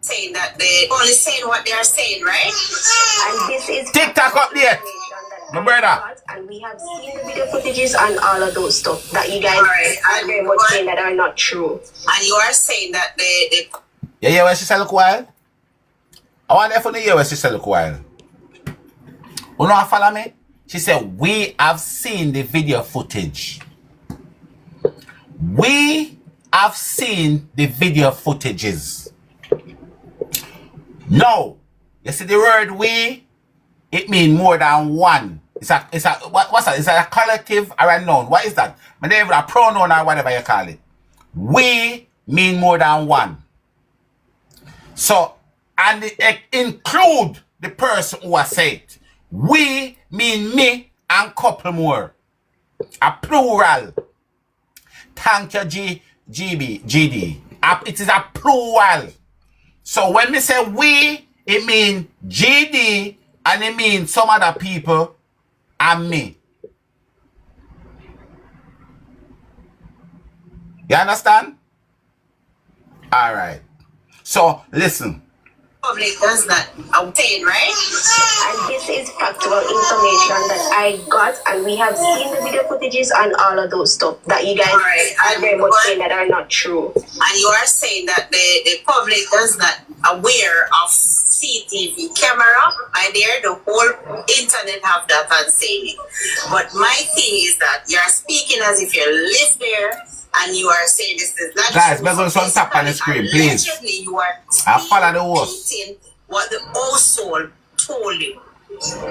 saying that they only saying what they are saying, right? And this is TikTok update, my brother. And we have seen the video footages and all of those stuff that you guys Right. are very much saying that are not true. And you are saying that they Yeah, where she said look wild. I want to know where she said look wild. You know what follow me? She said, we have seen the video footage. We have seen the video footages. No. You see the word we? It means more than one. It's a what's that? Is that a collective or a noun? What is that? My name is a pronoun or whatever you call it. We mean more than one. So, and it include the person who has said it. We mean me and couple more. A plural. Thank you, GD. It is a plural. So when we say we, it means GD and it means some other people and me. You understand? All right. So listen. public does that obtain, right? And this is factual information that I got, and we have seen the video footages and all of those stuff that you guys are very much saying that are not true. And you are saying that the public does not aware of CCTV camera. I dare the whole internet have that and saying it. But my thing is that you are speaking as if you live there. And you are saying this is not guys, true. let's go some tap on the screen, please. You are I follow the horse. What the old soul told you.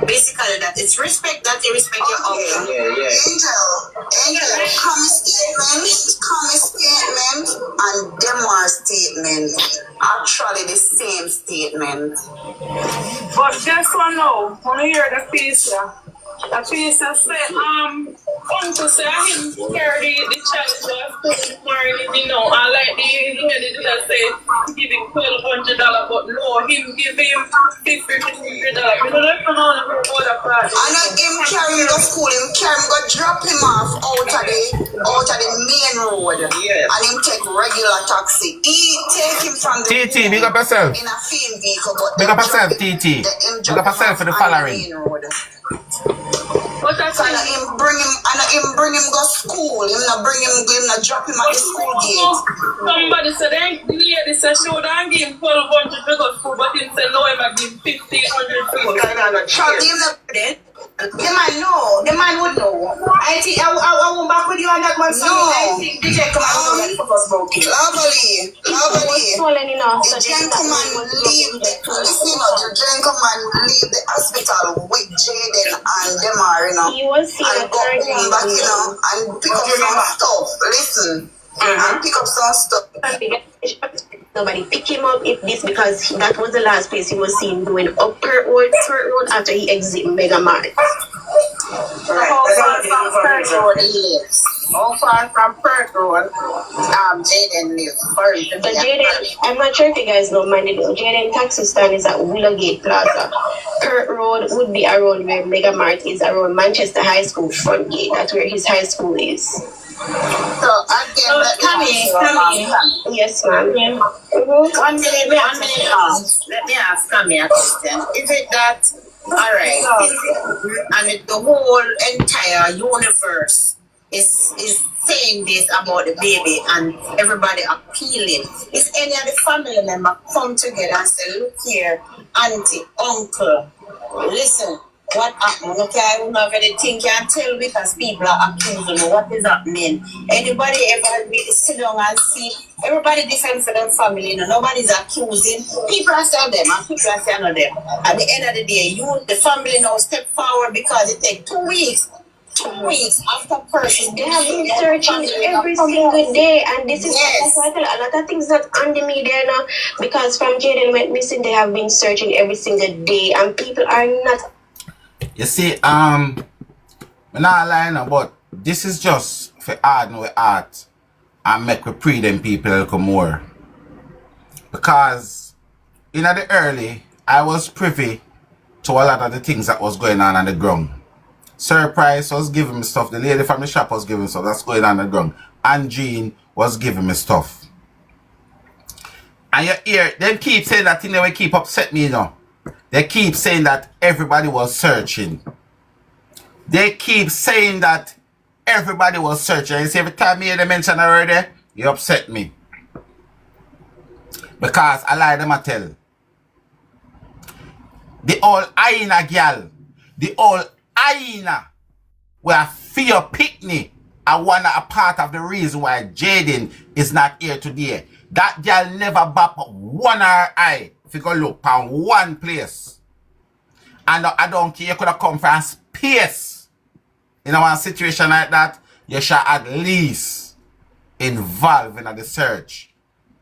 Basically, that it's respect that you respect your own. Yeah. Angel, common statement, and demo statement. Actually, the same statement. But just one now, when you hear the piece, the piece say, Uncle say him carry the child to marry him, you know, and like the editor say, give him $1,200, but no, him give him $500. You know, that's not other part. And not him carry him to school, him carry him go drop him off out of the main road. Yes. And him take regular taxi. He take him from the TT, big up yourself. in a field vehicle, but Big up yourself, TT. Big up yourself for the following. But that's And him bring him go school. Him not drop him at the school gate. somebody said, they say, show and give him $1,200 to go to school, but him say, no, I'm going to give him $1,500 to go to school. The man would know. I think I won't back with you on that one. So I think the gentleman will focus about it. Lovely. Swollen enough. The gentleman leave the hospital with Jayden and Demar, you know. He was seen And go home back, you know, and pick up some stuff. Listen. And pick up some stuff. Nobody pick him up if this, because that was the last place he was seen going up Kurt Road after he exit Mega Mart. How far from Perth Road he lives? How far from Perth Road Jayden lives? But Jayden, I'm not sure if you guys know, Jayden taxi stand is at Willowgate Plaza. Kurt Road would be around where Mega Mart is, around Manchester High School front gate. That's where his high school is. So again, Tammy. Yes, ma'am. Yeah. 1 minute. Let me ask Tammy a question. Is it that, all right, And the whole entire universe is saying this about the baby and everybody appealing. Is any of the family members come together and say, look here, auntie, uncle, listen, what happened? Okay, I don't have anything can tell because people are accusing me. What is happening? Anybody ever really sit down and see? Everybody different for their family, you know. Nobody's accusing. People are saying them and people are saying them. At the end of the day, the family now step forward because it takes 2 weeks. 2 weeks after person. They have been searching every single day, and this is that's why I tell you, a lot of things that on the media now, because from Jayden went missing, they have been searching every single day, and people are not. You see, I'm not lying, but this is just for art no art and make we pre them people a little more. Because in the early, I was privy to a lot of the things that was going on the ground. Surprise was giving me stuff. The lady from the shop was giving me stuff that's going on the ground. And Jean was giving me stuff. And you hear them keep saying that thing, they keep upset me, you know. They keep saying that everybody was searching. They keep saying that everybody was searching. You see, every time you hear them mention already, you upset me. Because I lie them I tell. The old hyena girl, the old hyena where fear picnic are one a part of the reason why Jayden is not here today. That girl never bop one eye if you go look on one place. And I don't care, you could have come from space. In a situation like that, you should at least involve in the search.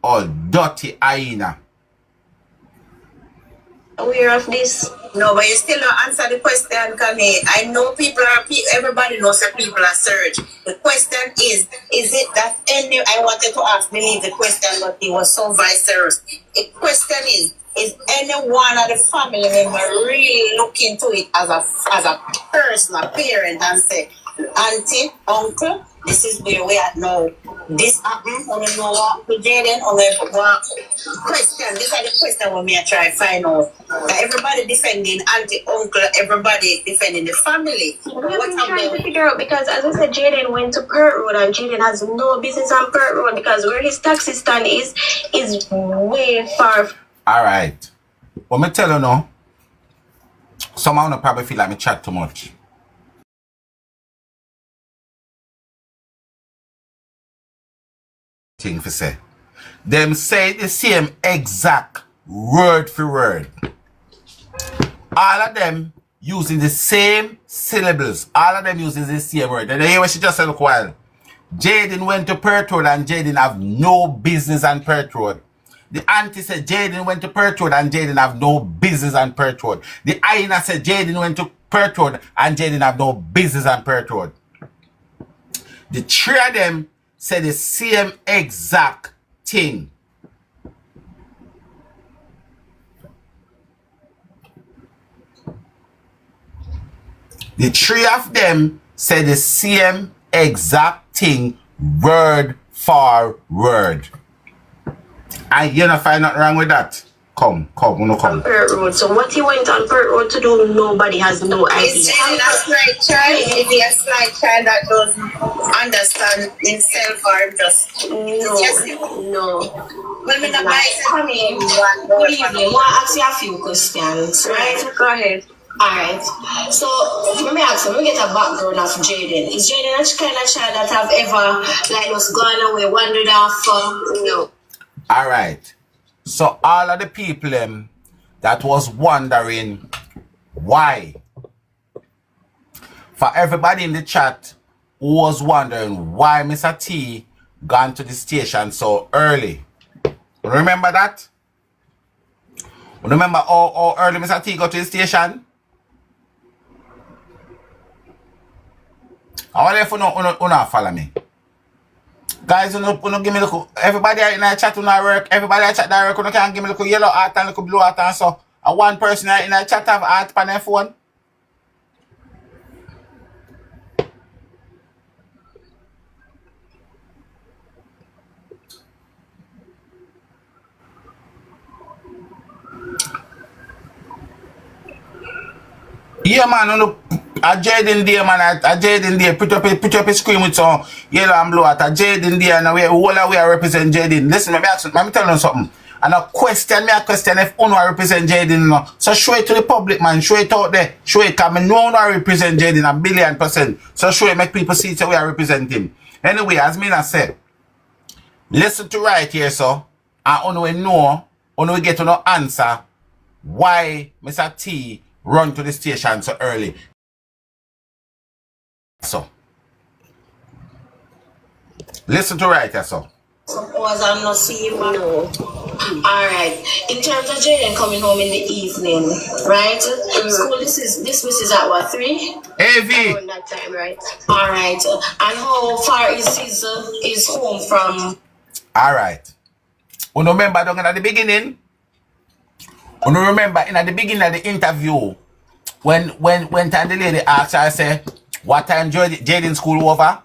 All dirty hyena. Aware of this? No, but you still don't answer the question, Kami. I know everybody knows that people are search. The question is it that I wanted to ask Believe the question, but it was so vice versa. The question is any one of the family member really look into it as a person, a parent, and say, auntie, uncle, this is where we are now. This happened, I don't know what to Jayden, or what question. This is the question when me try to find out. Everybody defending auntie, uncle, everybody defending the family. What I'm trying to figure out, because as I said, Jayden went to Pert Road, and Jayden has no business on Pert Road because where his taxi stand is way far. Alright. What me tell you now, some of you probably feel like me chat too much. Thing for say. Them say the same exact word for word. All of them using the same syllables. All of them using the same word. And hear what she just said a while. Jayden went to Pert Road and Jayden have no business on Pert Road. The auntie said Jayden went to Pert Road and Jayden have no business on Pert Road. The hyena said Jayden went to Pert Road and Jayden have no business on Pert Road. The three of them said the same exact thing. The three of them said the same exact thing, word for word. And you don't find nothing wrong with that. Come, no come. Pert Road. So what he went on Pert Road to do, nobody has no idea. Is Jayden a slight child? Is he a slight child that doesn't understand himself or just No. Well, me not buy Come in. Good evening. I want to ask you a few questions, right? Go ahead. Alright. So, let me ask you, let me get a background of Jayden. Is Jayden a kind of child that have ever, like, just gone away, wandered off? No. Alright. So, all of the people that was wondering why, for everybody in the chat who was wondering why Mr. T gone to the station so early. Remember that? Remember how early Mr. T got to the station? I wonder if you don't follow me. Guys, you give me a little, everybody in the chat on work, everybody in the chat that work, you can give me a little yellow heart and a little blue heart and so. And one person in the chat have heart on their phone. Yeah, man, a Jayden there, man, a Jayden there, put up a screen with some yellow and blue at a Jayden there, and we all are we represent Jayden. Listen, let me tell you something. And a question if you represent Jayden, no. So show it to the public, man. Show it out there. Show it, because I know I represent Jayden 1,000,000,000%. So show it, make people see that we are representing. Anyway, as me said, listen to right here, so, and we know, we get to no answer why Mr. T run to the station so early. So, listen to right here, so. Suppose I'm not seeing back. No. Alright. In terms of Jayden coming home in the evening, right? School dismisses at what, 3? AV. Around that time, right? Alright. And how far is his home from? Alright. You remember down at the beginning? You remember in the beginning of the interview when time the lady asked her, I say, what time Jayden school over?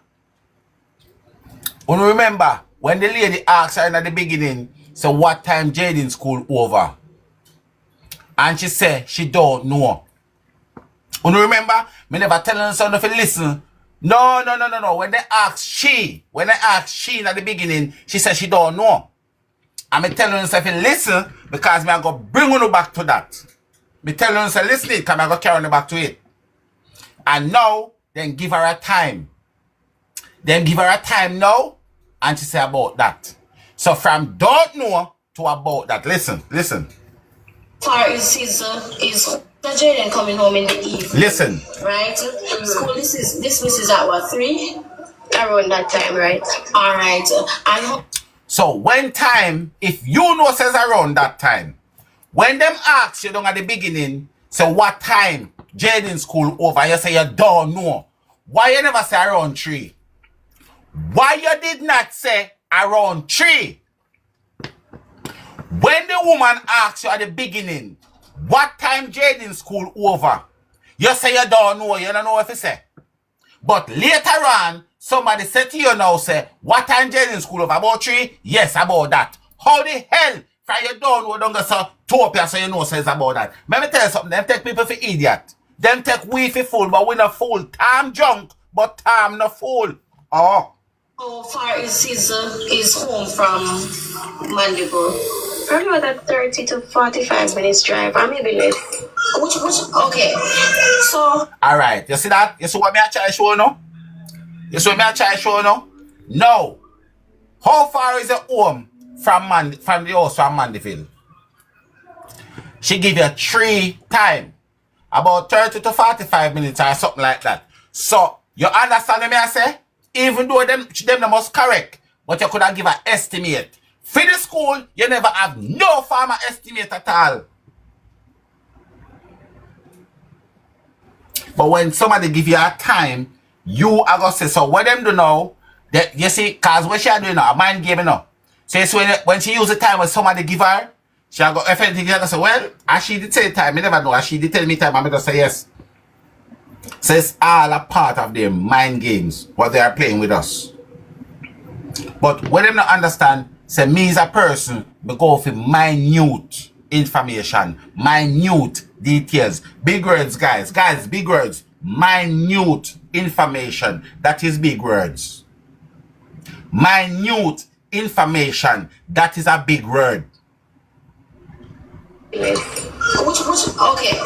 You remember when the lady asked her in the beginning, so what time Jayden school over? And she said she don't know. You remember? Me never telling her son if you listen. No. When they ask she at the beginning, she said she don't know. And me telling her if you listen, because me I go bring you back to that. Me telling her say listen it, because I go carry you back to it. And now, then give her a time. Then give her a time now, and she say about that. So from don't know to about that. Listen. Far is Jayden coming home in the evening. Listen. Right? School this is at what, 3? Around that time, right? All right. And So when time, if you know says around that time, when them ask you down at the beginning, so what time Jayden school over, you say you don't know. Why you never say around 3? Why you did not say around 3? When the woman asks you at the beginning, what time Jayden school over, you say you don't know, you don't know what to say. But later on, somebody said to you now, say, what time Jayden school over? About 3? Yes, about that. How the hell, from you don't know, don't go so topia so you know says about that. Let me tell you something, them take people for idiot. Them take we for fool, but we not fool. Time drunk, but time not fool. Oh. how far is his home from Mandeville? Probably about a 30 to 45 minutes drive, or maybe less. Which okay. So Alright, you see that? You see what me I try to show now? You see what me I try to show now? No. How far is the home from the house from Mandeville? She give you 3 time. About 30 to 45 minutes or something like that. So, you understand me I say? Even though them must correct, but you could have give an estimate. For the school, you never have no farmer estimate at all. But when somebody give you a time, you are going to say, so what them do now, that you see, because what she are doing now, a mind game now. So it's when she use the time when somebody give her, she go, if anything, she go say, well, as she did say time, I never know, as she did tell me time, I'm going to say yes. So it's all a part of their mind games, what they are playing with us. But when them not understand, say me as a person, me go for minute information, minute details, big words, guys, big words, minute information, that is big words. Minute information, that is a big word. which okay.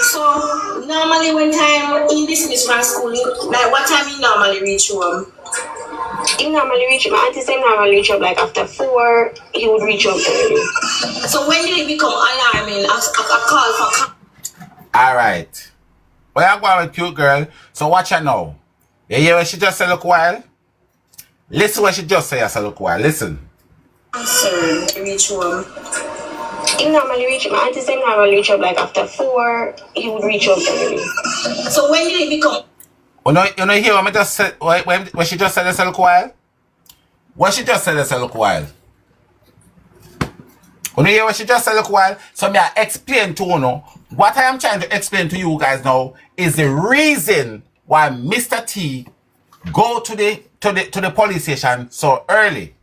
So normally when time in dismiss from school, like what time you normally reach home? He normally reach, my auntie said normally reach up like after 4, he would reach up early. So when did it become alarming? A call for Alright. Well, I'm going with cute girl. So watch her now. You hear what she just said, look while? Listen what she just said, look while. Listen. answer reach home. He normally reach, my auntie said normally reach up like after 4, he would reach up early. So when did it become? You know hear what I just said, what she just said, look while? What she just said, look while? You hear what she just said, look while? So me I explain to you now. What I am trying to explain to you guys now is the reason why Mr. T go to the police station so early.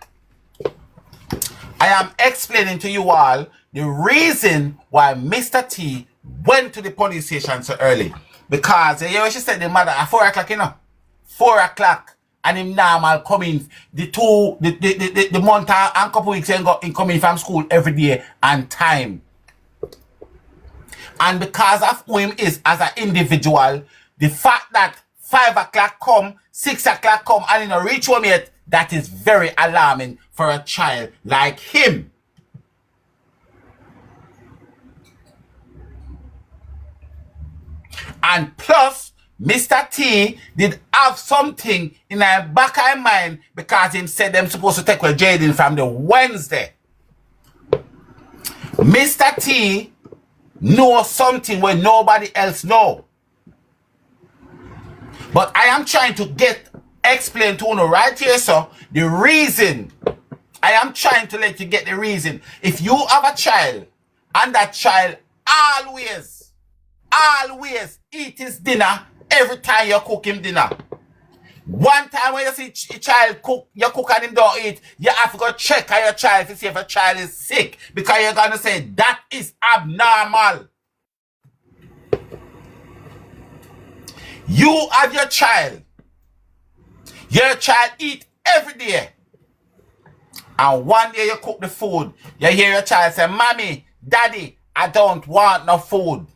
I am explaining to you all the reason why Mr. T went to the police station so early. Because you hear what she said, the mother at 4 o'clock, you know? 4 o'clock. And him normal coming the month and couple weeks in coming from school every day and time. And because of who him is as an individual, the fact that 5 o'clock come, 6 o'clock come, and he don't reach home yet, that is very alarming for a child like him. And plus, Mr. T did have something in the back of his mind because he said them supposed to take with Jayden from the Wednesday. Mr. T knows something where nobody else know. But I am trying to explain to you right here, so the reason. I am trying to let you get the reason. If you have a child and that child always eat his dinner every time you cook him dinner, One time when you see a child cook, you cook and him don't eat, you have to go check on your child to see if a child is sick. Because you're going to say, that is abnormal. You have your child eat every day. And one day you cook the food, you hear your child say, Mommy, Daddy, I don't want no food.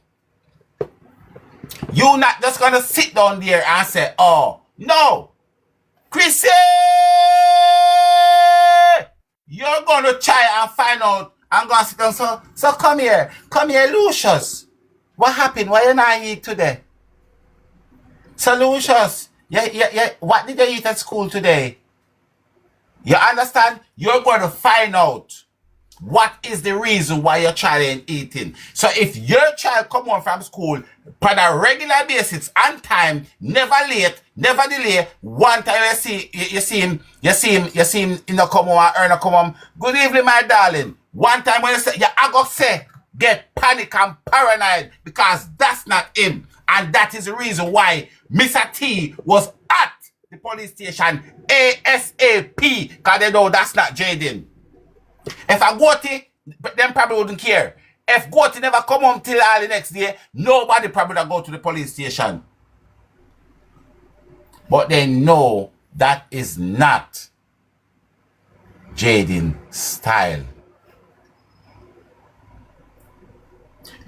You're not just going to sit down there and say, oh, no. Chrissy! You're going to try and find out. I'm going to sit down. So come here. Come here, Lucius. What happened? Why you not eat today? So Lucius, what did you eat at school today? You understand? You're going to find out what is the reason why your child ain't eating. So if your child come home from school on a regular basis, on time, never late, never delay, one time you see him, in the come home and earn a come home. Good evening, my darling. One time when you say, I go say, get panic and paranoid because that's not him. And that is the reason why Mr. T was at the police station ASAP, because they know that's not Jayden. If I go to, them probably wouldn't care. If Gotti never come home till early next day, nobody probably would go to the police station. But they know that is not Jayden's style.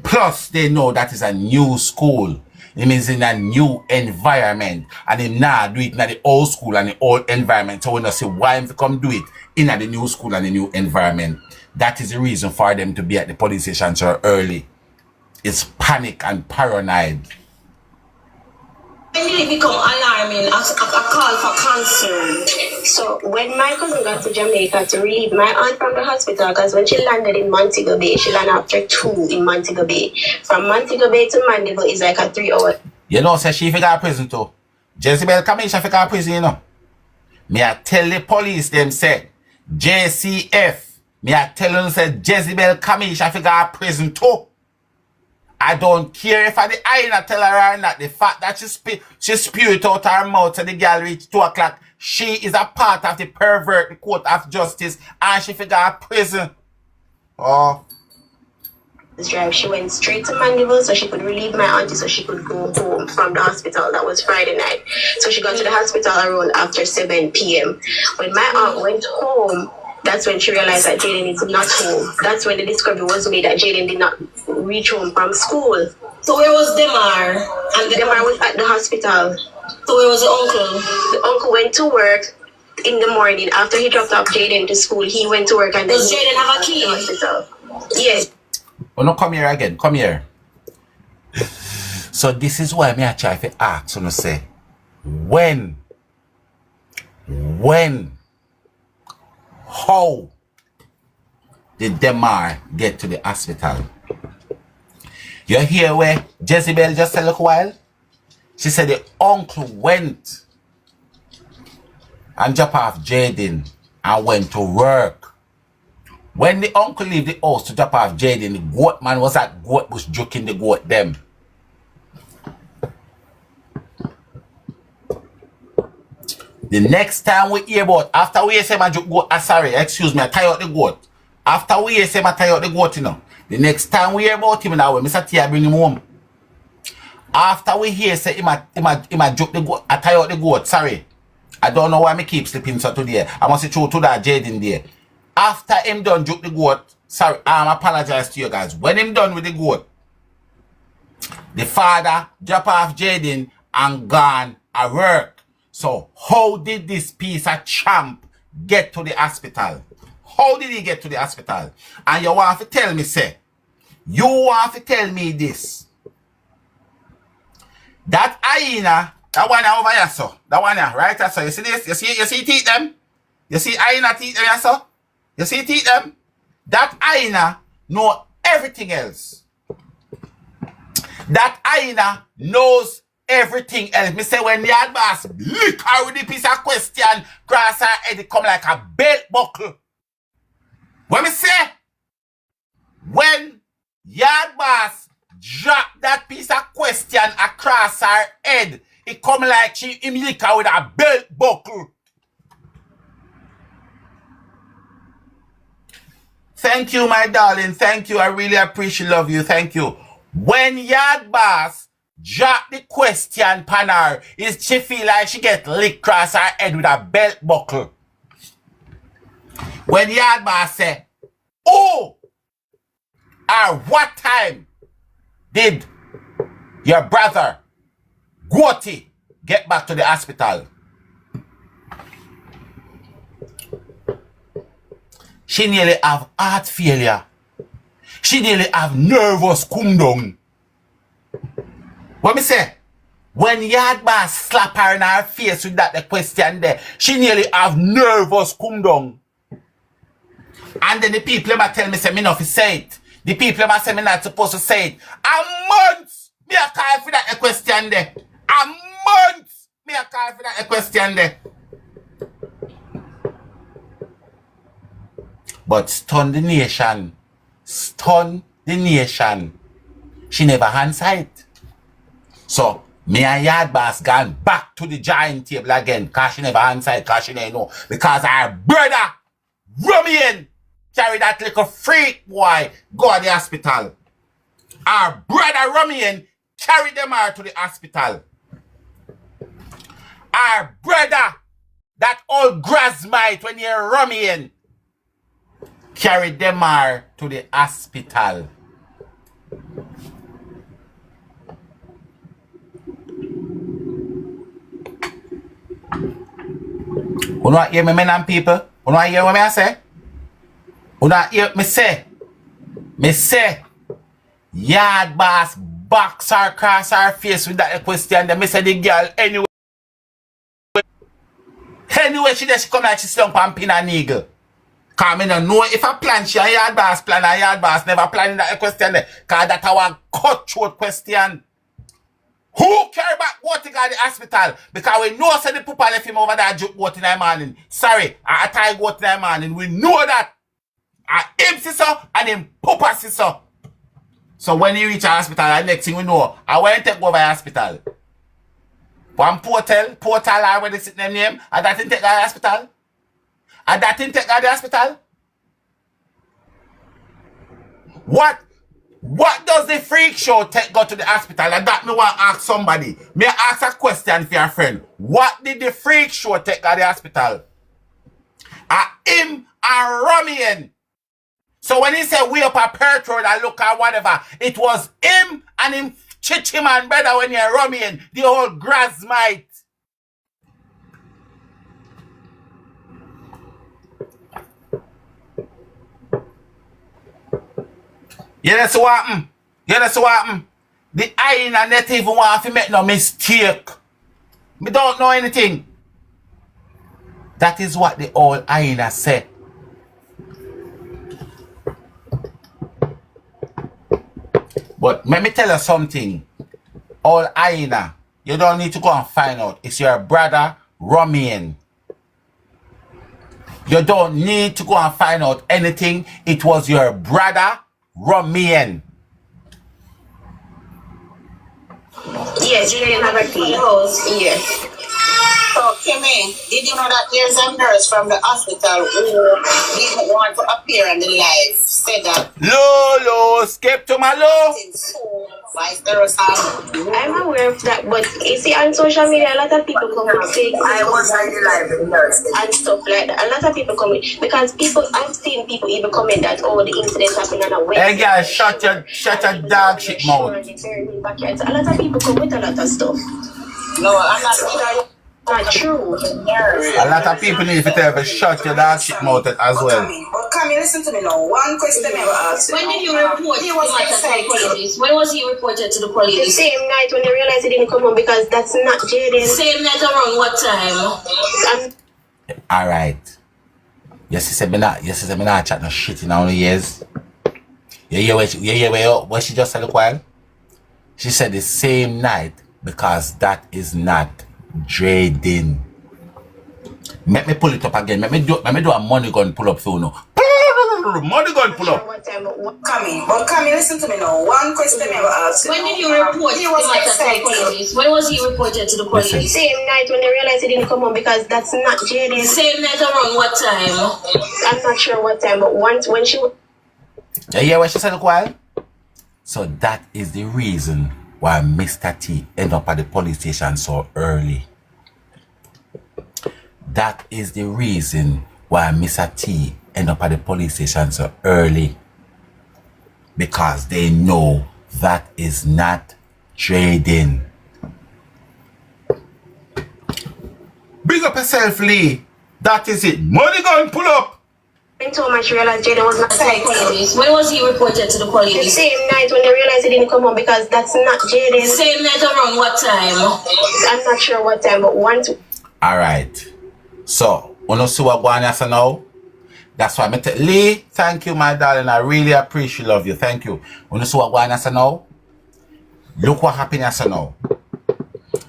Plus, they know that is a new school. It means in a new environment. And they now do it in the old school and the old environment. So when I say why if they come do it in the new school and the new environment, that is the reason for them to be at the police station so early. It's panic and paranoid. When did it become alarming? A call for concern. So when my cousin got to Jamaica to relieve my aunt from the hospital, because when she landed in Montego Bay, she landed after 2 in Montego Bay. From Montego Bay to Mandeville is like a 3-hour. You know, say she figure prison too. Jezebel Kamisha figure prison, you know. Me I tell the police them say, JCF, me I tell them say Jezebel Kamisha figure prison too. I don't care if I the Aina tell her or not. The fact that she spew it out her mouth to the girl reach 2 o'clock. She is a part of the pervert, the court of justice, and she figure prison. Oh. Drive. She went straight to Mandeville so she could relieve my auntie so she could go home from the hospital. That was Friday night. So she got to the hospital around after 7 p.m. When my aunt went home, that's when she realized that Jayden is not home. That's when the discovery was made that Jayden did not reach home from school. So where was Demar? And Demar was at the hospital. So where was the uncle? The uncle went to work in the morning. After he dropped off Jayden to school, he went to work and does Jayden have a key? The hospital. Yes. Oh no, come here again. Come here. So this is why me I try to ask you say, when, how did Demar get to the hospital? You hear where Jezebel just a little while? She said the uncle went and dropped off Jayden and went to work. When the uncle leave the house to drop off Jayden, the goat man was at goat bush joking the goat them. The next time we hear about, after we hear say my goat, sorry, excuse me, I tie out the goat. After we hear say I tie out the goat, you know. The next time we hear about him now, Mr. T, I bring him home. After we hear say him a joke the goat, I tie out the goat, sorry. I don't know why me keep sleeping so today. I must throw to that Jayden there. After him done joke the goat, sorry, I apologize to you guys. When him done with the goat, the father drop off Jayden and gone at work. So how did this piece of champ get to the hospital? How did he get to the hospital? And you want to tell me, say, you want to tell me this. That hyena, that one over here, so. That one here, right? So you see this? You see teeth them? You see hyena teeth them here, so? You see teeth them? That hyena know everything else. That hyena knows everything else. Me say when the yard boss lick her with the piece of question, cross her head, it come like a belt buckle. What me say? When yard boss drop that piece of question across her head, it come like she lick her with a belt buckle. Thank you, my darling. Thank you. I really appreciate love you. Thank you. When Yard Boss drop the question pan her, is she feel like she get licked across her head with a belt buckle? When Yard Boss say, oh, at what time did your brother Gwoti get back to the hospital? She nearly have heart failure. She nearly have nervous come down. What me say? When Yard Boss slap her in her face with that the question there, she nearly have nervous come down. And then the people might tell me say me not to say it. The people might say me not supposed to say it. A month me a call for that question there. A month me a call for that question there. But stun the nation. Stun the nation. She never answer it. So, me and Yard Boss gone back to the giant table again. Because she never answer it. Because she didn't know. Because her brother, Romian, carry that little freak boy, go to the hospital. Our brother, Romian, carry them out to the hospital. Our brother, that old grassmite when you're Romian, carried them all to the hospital. You not hear me, men and people? You not hear what I say? You not hear me say? Me say, Yard Boss box her across her face with that question. Then me say the girl anyway. Anyway, she come like she slung on pin and needle. Because I don't know if I plan, she a Yard Boss plan, a Yard Boss never plan that question there. Because that's our cut-throat question. Who carry back what to go to the hospital? Because we know say the papa left him over there juke boat in the morning. Sorry, I tie goat in the morning. We know that. I him see so and him papa see so. So when he reach the hospital, the next thing we know, I went to take over the hospital. One portal already sit them name, and that didn't take her to the hospital. And that didn't take her to the hospital. What does the freak show take go to the hospital? And that me want to ask somebody. Me ask a question for your friend. What did the freak show take go to the hospital? Him and Romian. So when he said we up a Perth Road and look at whatever, it was him and him Chichiman brother when you're Romian, the old grassmite. You know so what happened? You know so what happened? The hyena not even want to make no mistake. Me don't know anything. That is what the old hyena said. But let me tell you something. Old hyena, you don't need to go and find out. It's your brother, Romian. You don't need to go and find out anything. It was your brother, Romian. Yes, you didn't have a key. Yes. So, Kimmy, did you know that there's a nurse from the hospital who didn't want to appear on the live? Said that. Lolo, skip to my low. Vice versa. I'm aware of that, but you see on social media, a lot of people come and say I was on the live with the nurse. and stuff like that. A lot of people come in because I've seen people even comment that the incident happened on a Wednesday. Hey guys, shut your dog shit mouth. A lot of people come with a lot of stuff. No, I'm not saying Not true. A lot of people need to tell you shut your dog shit mouth as well. But come here, listen to me now. One question I will ask you. When did you report He was the matter to the police? When was he reported to the The police? same night when they realized he didn't come home because that's not Jayden. Same night around what time? Alright. Yes, he said me not chat no shit in all the years. You hear what she just said a while? She said the same night because that is not Jayden. Let me pull it up again. Let me do a money gun pull up for you. Money gun pull up. Come, listen to me now. One question I ever asked. When did you report the matter to the police? When was he reported to the police? The same night when they realized he didn't come home because that's not Jayden. Same night around what time? I'm not sure what time, but once when she... You hear what she said, while? So that is the reason why Mr. T ended up at the police station so early. That is the reason why Mr. T ended up at the police station so early. Because they know that is not Jayden. Big up yourself, Lee. That is it. Money gun pull up. When so much realized Jayden was not police. When was he reported to the police? The same night when they realized he didn't come home because that's not Jayden. Same night around what time? I'm not sure what time, but once... Alright. So, when you see what going on now, that's why I tell Lee, thank you, my darling. I really appreciate love you. Thank you. When you see what going on now, look what happened now.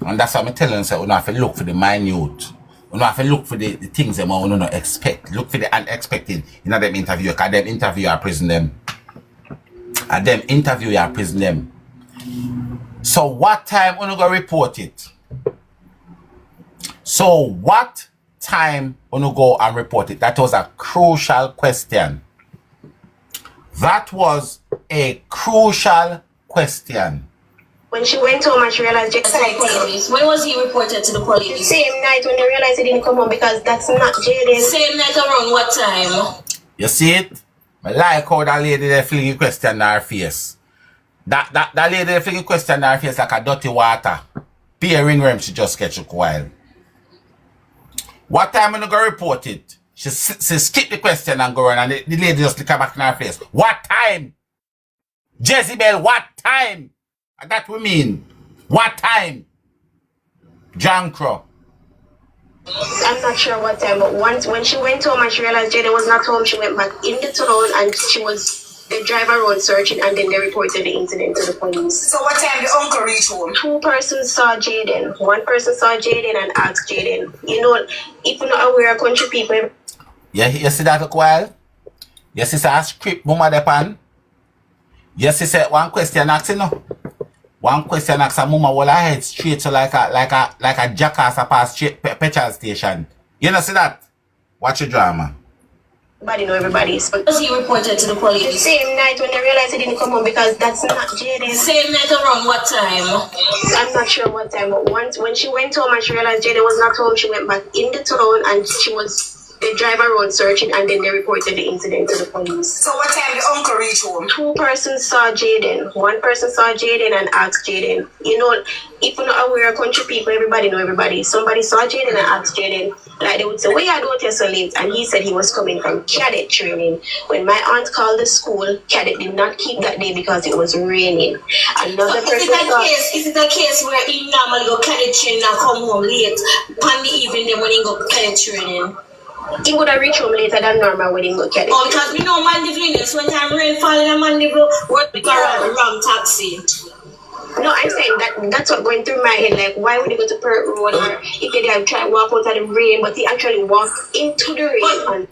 And that's why I'm telling you, so you have to look for the minute. You have to look for the things that you don't expect. Look for the unexpected. You know them interview, because them interview are prison them. And them interview are prison them. So what time you go report it? So what time you go and report it? That was a crucial question. That was a crucial question. When she went home and she realized police. When was he reported to the police? The same night when they realized he didn't come home because that's not Jayden. Same night around what time? You see it? I like how that lady there fling a question in her face. That lady there fling a question in her face like a dirty water. Peering room she just catch a while. What time when you go report it? She skip the question and go on and the lady just look back in her face. What time? Jezebel, what time? That we mean. What time? Jankro. I'm not sure what time, but once when she went home and she realized Jayden was not home, she went back in the town and the driver road searching, and then they reported the incident to the police. So what time the uncle reached home? 2 persons saw Jayden. 1 person saw Jayden and asked Jayden. You know, if you're not aware of country people... Yeah, you see that a while? You see a script mama depan? You see one question asking no? One question asks a mama will I head straight to like a jackass past petrol station. You know see that? Watch your drama. Everybody know everybody. So was he reported to the police? The same night when they realized he didn't come home because that's not Jayden. Same night around what time? I'm not sure what time, but once when she went home and she realized Jayden was not home, she went back in the town and the driver road searching, and then they reported the incident to the police. So what time the uncle reached home? 2 persons saw Jayden. 1 person saw Jayden and asked Jayden. You know, if you're not aware of country people, everybody know everybody. Somebody saw Jayden and asked Jayden, like they would say, where you go to so late? And he said he was coming from cadet training. When my aunt called the school, cadet did not keep that day because it was raining. Another person is it a case where he normally go cadet training and come home late on the evening when he go cadet training? He would have reached home later than normal when he go cadet. Oh, because we know Mandeville, when time rain falling in Mandeville, we're wrong taxi. No, I'm saying that's what going through my head. Like, why would he go to Perth Road, or if they have tried to walk out of the rain, but he actually walked into the rain.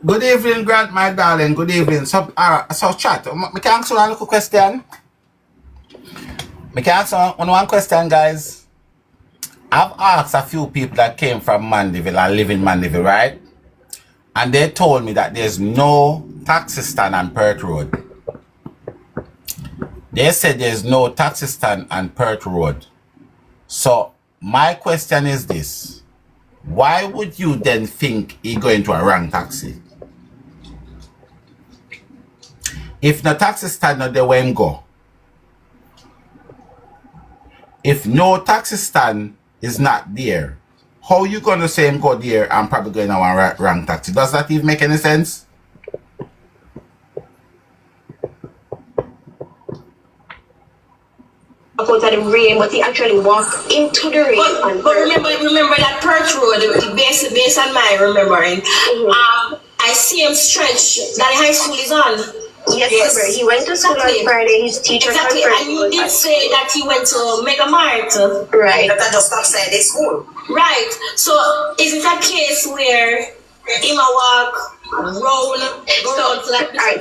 Good evening, Grant, my darling. Good evening. So chat. I can answer one little question. I can answer one question, guys. I've asked a few people that came from Mandeville and live in Mandeville, right? And they told me that there's no taxi stand on Perth Road. They said there's no taxi stand on Perth Road. So my question is this. Why would you then think he going to a wrong taxi? If no taxi stand, no, they won't go. If no taxi stand is not there, how you going to say him go there and probably going to a wrong taxi? Does that even make any sense? Out of the rain, but he actually walked into the rain. But remember that Perth Road, based on my remembering, I see him stretch that the high school is on. Yes. He went to school on Friday. His teacher exactly, and you did say that he went to Mega Mart. Right. That just outside the school. Right. So is it a case where Him a walk round.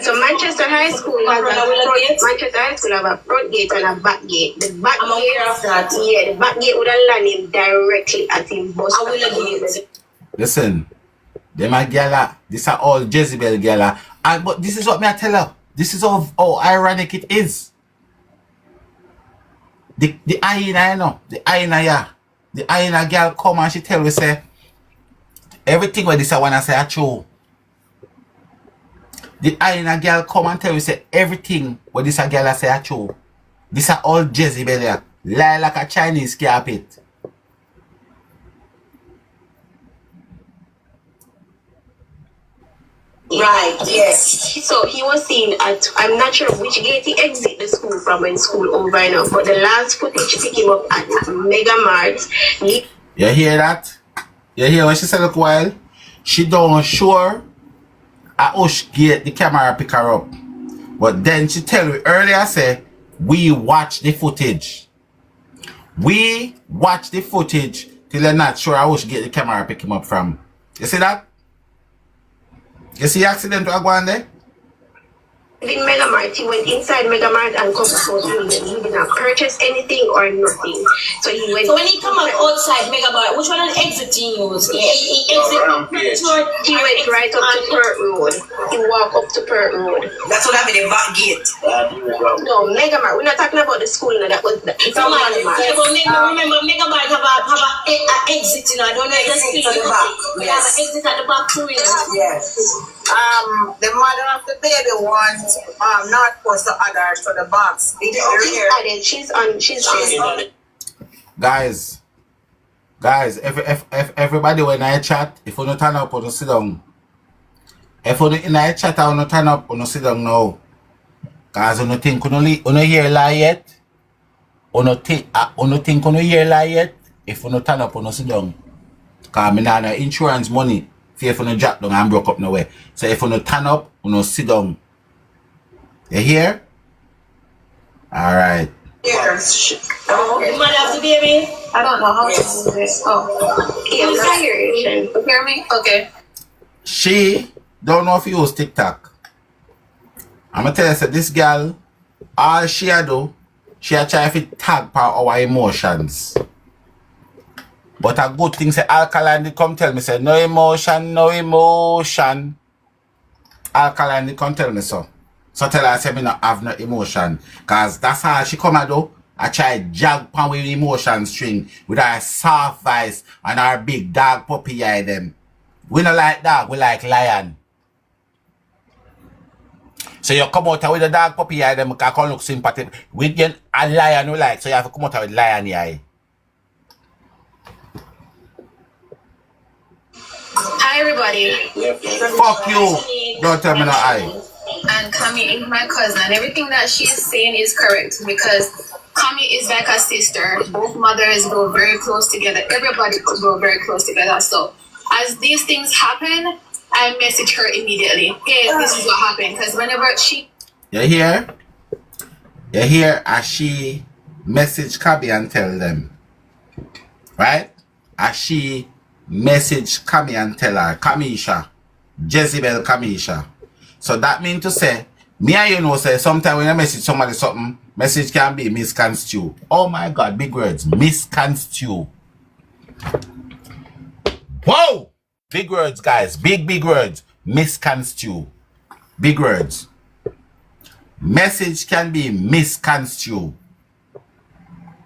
So Manchester High School Manchester High School have a front gate and a back gate. The back I'm aware of that. Yeah, the back gate would have land him directly at him bus. I will agree. Listen, them a gala. These are all Jezebel gala. And but this is what me I tell her. This is how ironic it is. The hyena, you know, the hyena, yeah. The hyena girl come and she tell me say everything what this I wanna say I true. The hyena girl come and tell me say everything what this a girl I say I true. This are all Jezebel, yeah. Lie like a Chinese carpet. Right, yes. So he was seen at, I'm not sure which gate he exit the school from when school over now, but the last footage pick him up at Mega Mart. You hear that? You hear what she said look while? She don't sure at which gate the camera pick her up. But then she tell me earlier say we watch the footage. We watch the footage till they're not sure at which gate the camera pick him up from. You see that? You see accident to go on there? In Mega Mart, he went inside Mega Mart and come out. He did not purchase anything or nothing. So he went. So when he come out outside Mega Mart, which one an exit he use? He went right up to Pert Road. He walked up to Pert Road. That's what I mean, the back gate. No, Mega Mart. We're not talking about the school. No, that was the Mega Mart. Remember, Mega Mart have a exit. You know, I don't know. Just exit at the back. We have an exit at the back too. Yes. The mother of the baby wants not post the others to the box. She's on. Guys, if everybody when I chat, if you don't turn up, you sit down. If you in I chat, you don't turn up, you sit down now. Cause you don't think you hear lie yet. You don't think you hear lie yet. If you don't turn up, you sit down. Cause me nah no insurance money. If you don't drop down and broke up nowhere. So if you don't turn up, you don't sit down. You hear? Alright. Yes. The mother of the baby? I don't know how to do this. Oh. You hear me? Okay. She don't know if you use TikTok. I'm gonna tell you, so this girl, all she a do, she a try to tag for our emotions. But a good thing say Alkaline did come tell me say no emotion, no emotion. Alkaline did come tell me so. So tell her say me not have no emotion. Cause that's how she come a do. I try jag pan with emotion string with her soft voice and her big dog puppy eye them. We not like dog, we like lion. So you come out with a dog puppy eye them can look sympathetic. With a lion we like, so you have to come out with lion eye. Hi everybody. Fuck you. Don't tell me no eye. And Kami is my cousin, and everything that she's saying is correct because Kami is like a sister. Both mothers go very close together. Everybody could go very close together. So as these things happen, I message her immediately. Hey, this is what happened. Because whenever she... You hear? You hear as she message Kami and tell them. Right? As she message Kami and tell her, Kamisha, Jezebel Kamisha. So that means to say, me and you know say sometimes when I message somebody something, message can be misconstrued. Oh my God, big words, misconstrued. Whoa! Big words, guys, big words, misconstrued. Big words. Message can be misconstrued.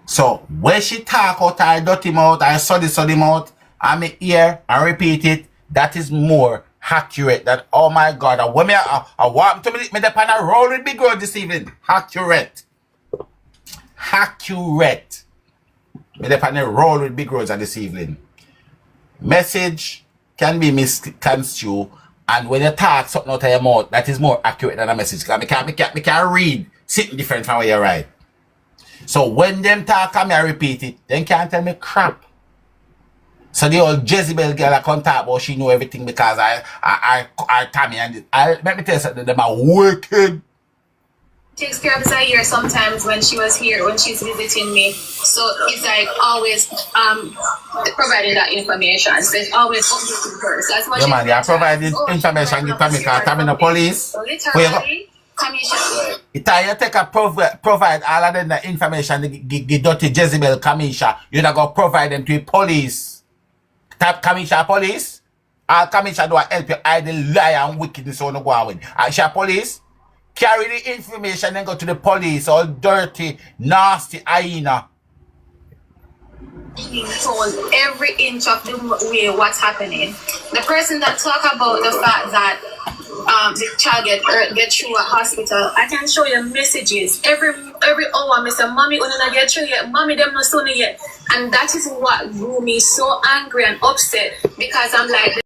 So when she talk out her dirty mouth, her soddy mouth, I may hear and repeat it, that is more accurate than, oh my God, when I want to me depend a roll with big word this evening. Accurate. Me depend a roll with big words this evening. Message can be misconstrued, and when you talk something out of your mouth, that is more accurate than a message. Because me can read something different from what you write. So when them talk and me repeat it, then can't tell me crap. So the old Jezebel girl I can't talk about, she know everything because I Tommy and let me tell you something, them are wicked. takes care of Zaire sometimes when she was here, when she's visiting me. So it's like always providing that information. So it's always updating her. So as much Yeah, man, you're as providing information to Tamika, Tamina police. So literally, Kamisha. You take a provide all of them the information, the dirty Jezebel Kamisha, you not go provide them to the police. Tap Kamisha police. All Kamisha do help you hide the lie and wickedness on the go on with. Aisha police. Carry the information and go to the police, all dirty, nasty hyena. He told every inch of the way what's happening. The person that talk about the fact that the child get through a hospital, I can show you messages every hour. Me say, "Mommy, we not get through yet. Mommy, them not soon yet." And that is what grew me so angry and upset because I'm like.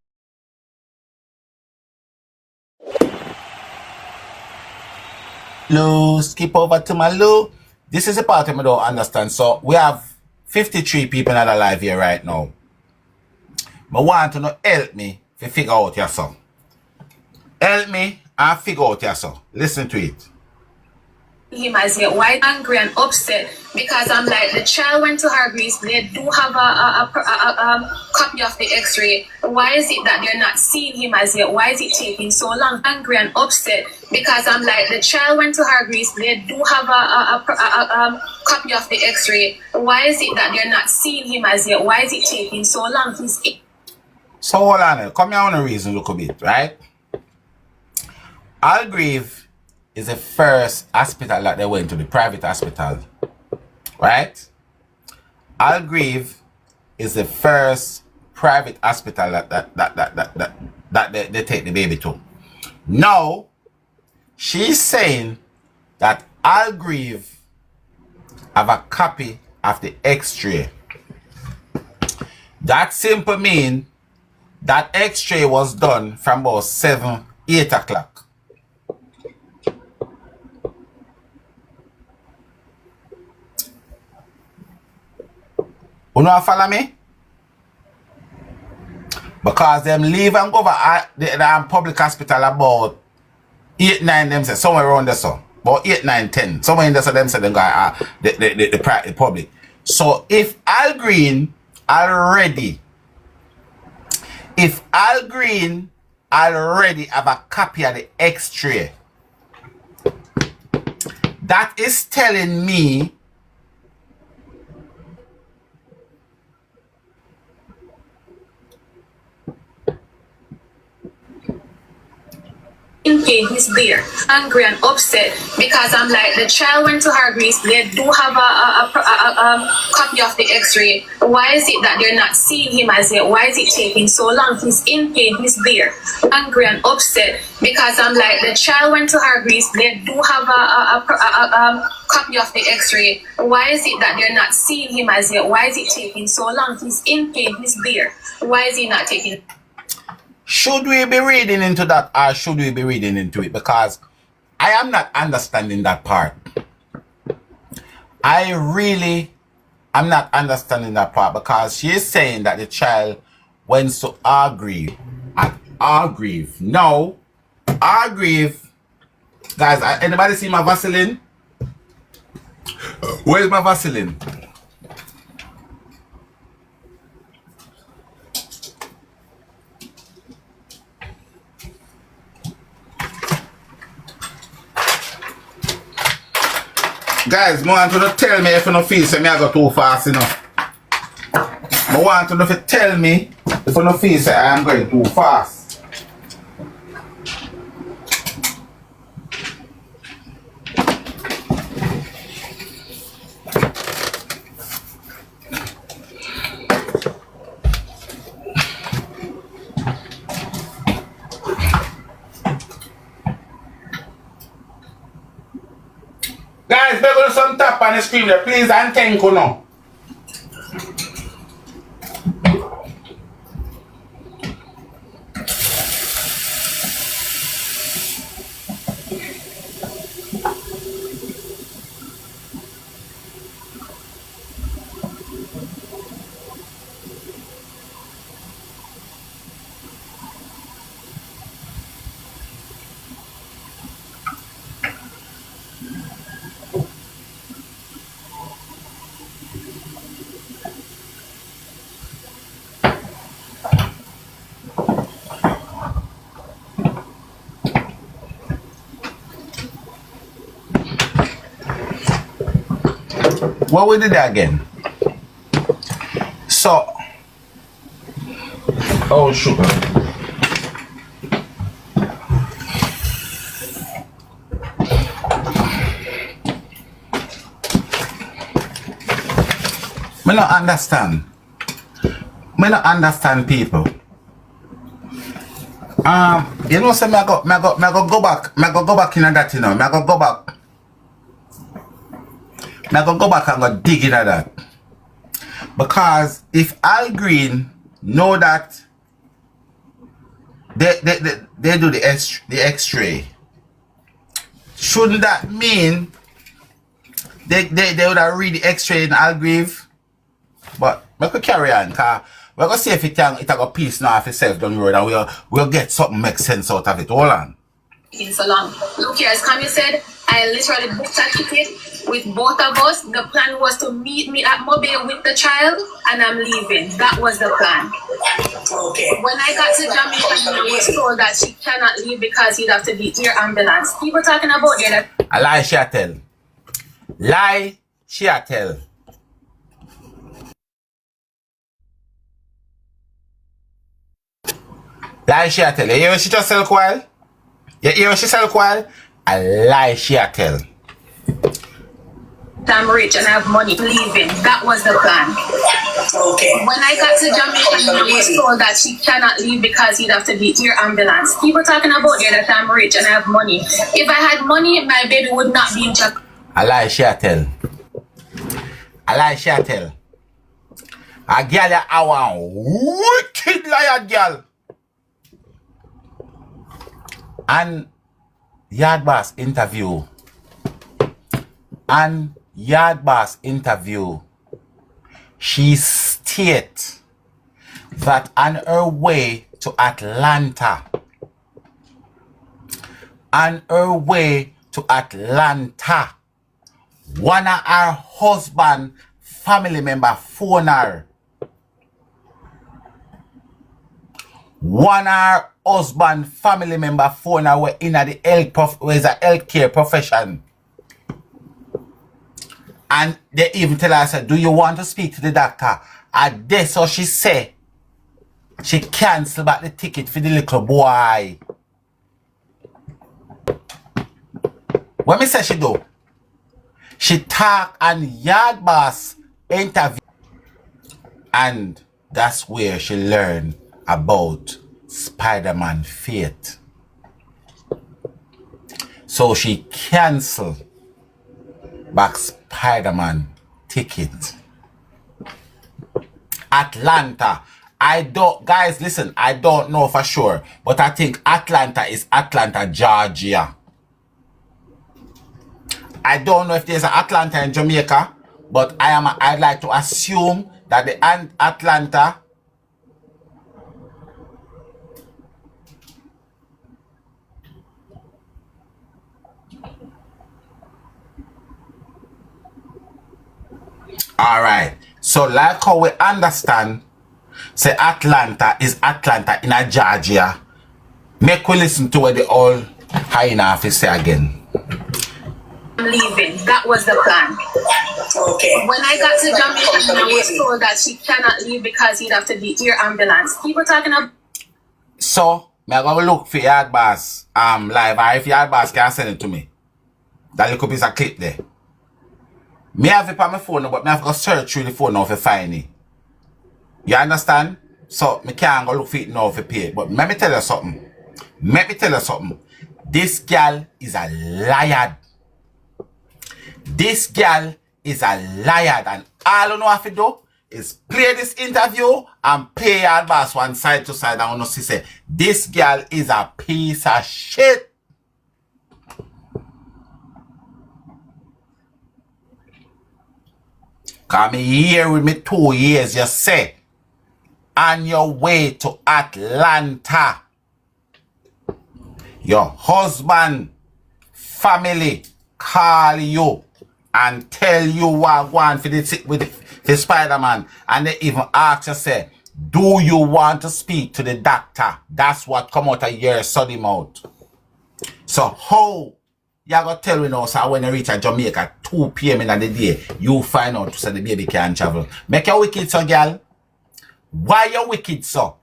Lou, skip over to my Lou. This is the part I don't understand. So we have 53 people that are live here right now. I want to know, help me to figure out your song. Help me and figure out your song. Listen to it. Him as get white, angry and upset because I'm like, the child went to Hargreaves. They do have a copy of the X-ray. Why is it that they're not seeing him as yet? Why is it taking so long? Angry and upset because I'm like, the child went to Hargreaves. They do have a copy of the X-ray. Why is it that they're not seeing him as yet? Why is it taking so long? So hold on, come here on a reason look a bit, right? Algrave is the first hospital that they went to, the private hospital, right? Algrave is the first private hospital that they take the baby to. Now, she's saying that Algrave have a copy of the X-ray. That simply means that X-ray was done from about 7, 8 o'clock. You know follow me? Because them leave and go over the public hospital about 8, 9 them say somewhere around there so. About 8, 9, 10. Somewhere in there so them say them go the public. So if Al Green already have a copy of the X-ray, that is telling me in pain, he's there, angry and upset because I'm like, the child went to Hargreaves. They do have a copy of the X-ray. Why is it that they're not seeing him as yet? Why is it taking so long? He's in pain, he's there, angry and upset because I'm like, the child went to Hargreaves. They do have a copy of the X-ray. Why is it that they're not seeing him as yet? Why is it taking so long? He's in pain, he's there. Why is he not taking? Should we be reading into that or should we be reading into it? Because I am not understanding that part. I really am not understanding that part because she is saying that the child went to Hargreaves. At Hargreaves. No. Hargreaves. Guys, anybody see my Vaseline? Where's my Vaseline? Guys, I want you to tell me if you don't feel say I go too fast, you know. I want you to tell me if you don't feel say I am going too fast. Guys, better go to some tap on the screen there, please, and thank you now. what we did again? So, oh sugar. Me not understand. Me not understand people. You know, say me go go back in that, you know. Me go back and go dig into that. Because if Al Green know that they do the X-ray, shouldn't that mean they would have read the X-ray in Al Grave? But we could carry on, cause we're gonna see if it got peace now of itself down the road, and we'll get something make sense out of it. Hold on. So long. Look here, as Camille said, I literally booked a ticket with both of us. The plan was to meet me at Mobile with the child, and I'm leaving. That was the plan. Okay. When I got to Jamaica, I was told that she cannot leave because he'd have to be air ambulance. People talking about that. A lie she a tell. Lie she a tell. Lie she a tell. You hear what she just sell while? You hear what she sell while? A lie she a tell. I'm rich and I have money, leaving. That was the plan. Okay. When I got to Jamaica, I was told that she cannot leave because he'd have to be air ambulance. People talking about that I'm rich and I have money. If I had money, my baby would not be in Jamaica. A lie she a tell. A lie she a tell. A girl a one wicked liar girl. And Yard Boss interview. She stated that on her way to Atlanta, one of her husband family member phoned her. One of her husband family member phone her were in the healthcare profession. And they even tell her, said, do you want to speak to the doctor? And that's so she say she cancel back the ticket for the little boy. What me say she do? She talk and Yard Boss interview. And that's where she learned about Spider-Man fate. So she cancelled back Spider-Man ticket. Atlanta. Guys, listen, I don't know for sure, but I think Atlanta is Atlanta, Georgia. I don't know if there's an Atlanta in Jamaica, but I'd like to assume that the Atlanta Alright, so like how we understand, say Atlanta is Atlanta in a Georgia. Make we listen to what the old high office say again. I'm leaving. That was the plan. Okay. When I got to Jamaica, I was told that she cannot leave because he'd have to be air ambulance. People talking about. So, me gonna look for Yard Boss live, or if Yard Boss can send it to me. That little piece of clip there. Me have it on my phone, but me have to search through the phone now to find it. You understand? So, me can't go look for it now for pay. But let me tell you something. This girl is a liar. This girl is a liar. And all you know have to do is play this interview and play Yard Boss one side to side. And you see say, this girl is a piece of shit. Come here with me 2 years, you say, on your way to Atlanta. Your husband, family call you and tell you what want for the Spider-Man. And they even ask you, say, do you want to speak to the doctor? That's what come out of your sunny mouth. So how you got to tell me now, so when you reach Jamaica 2 p.m. in the day, you find out so the baby can travel. Make you wicked, so girl. Why you wicked, so?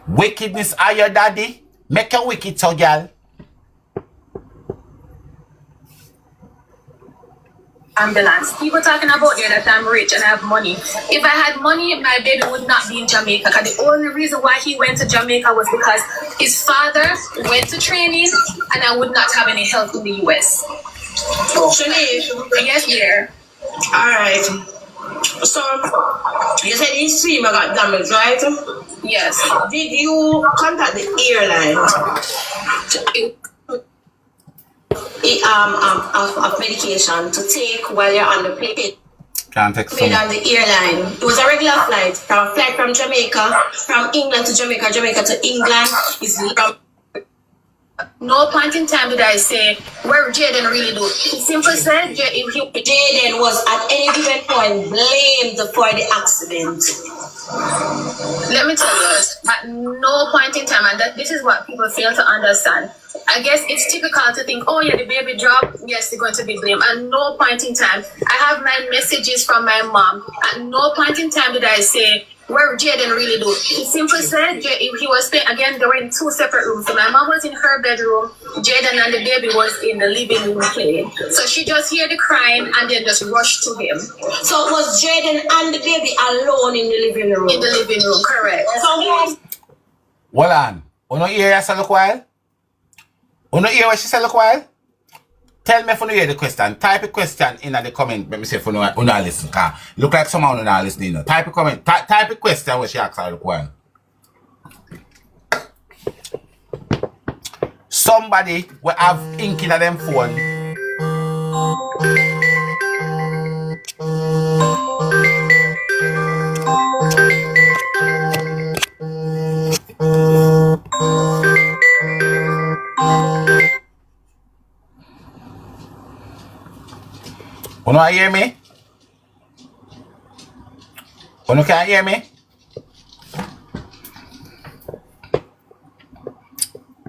Wickedness are your daddy? Make you wicked, so girl. Ambulance. People talking about there that I'm rich and I have money. If I had money, my baby would not be in Jamaica. Because the only reason why he went to Jamaica was because his father went to training and I would not have any help in the US. Yes, dear. Alright. So, you said his streamer got damaged, right? Yes. Did you contact the airline? Of medication to take while you're on the plane. Can't take some. On the airline. It was a regular flight. A flight from Jamaica, from England to Jamaica, Jamaica to England. No point in time did I say where Jayden really do. He simply said Jayden was at any given point blamed for the accident. Let me tell you, at no point in time, and that this is what people fail to understand. I guess it's typical to think, oh yeah, the baby dropped, yes, they're going to be blamed. At no point in time, I have my messages from my mom. At no point in time did I say where Jayden really do. He simply said he was staying, again, they were in 2 separate rooms. So my mom was in her bedroom, Jayden and the baby was in the living room playing. So she just heard the crying and then just rushed to him. So was Jayden and the baby alone in the living room? In the living room, correct. So Hold on. You know hear her say look while? You know hear what she said look while? Tell me if you hear the question. Type a question in the comment. Let me see if you know listen. Look like someone who not listening. Type a comment. Type a question where she asks her look while. Somebody will have ink in them phone. You know hear me? You can hear me?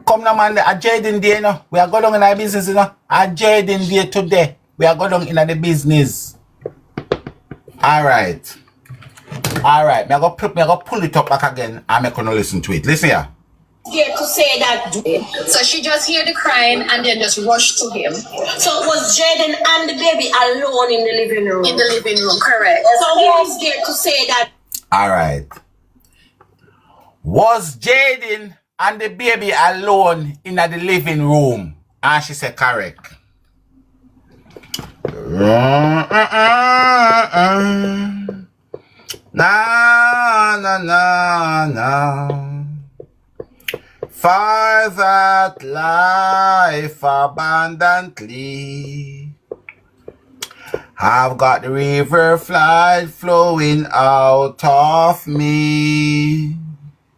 Come now, man. A Jayden day, you know. We are going in our business, you know. A Jayden day today. We are going in the business. Alright. Alright. Me go pull it up back again and I'm gonna listen to it. Listen here. Here to say that. So she just heard the crying and then just rushed to him. So was Jayden and the baby alone in the living room? In the living room, correct. So he was there to say that. Alright. Was Jayden and the baby alone in the living room? And she said correct. No. For that life abundantly, I've got the river flood flowing out of me.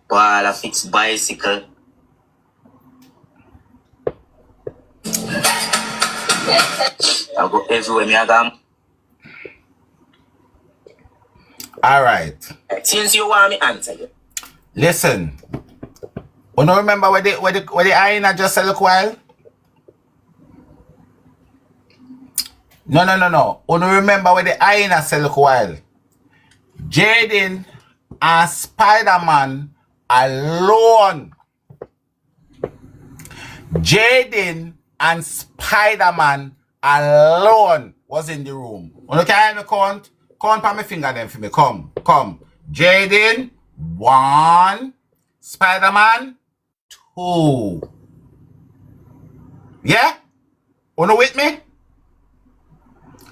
While I fix bicycle. I go everywhere me I go. Alright. Since you want me answer you. Listen. You don't remember where the hyena just a look while? No. You don't remember where the hyena said look while? Jayden and Spider-Man alone. Jayden and Spider-Man alone was in the room. You can hear me count? Count by my finger then for me. Come. Jayden, 1. Spider-Man, 2. Yeah? You know with me?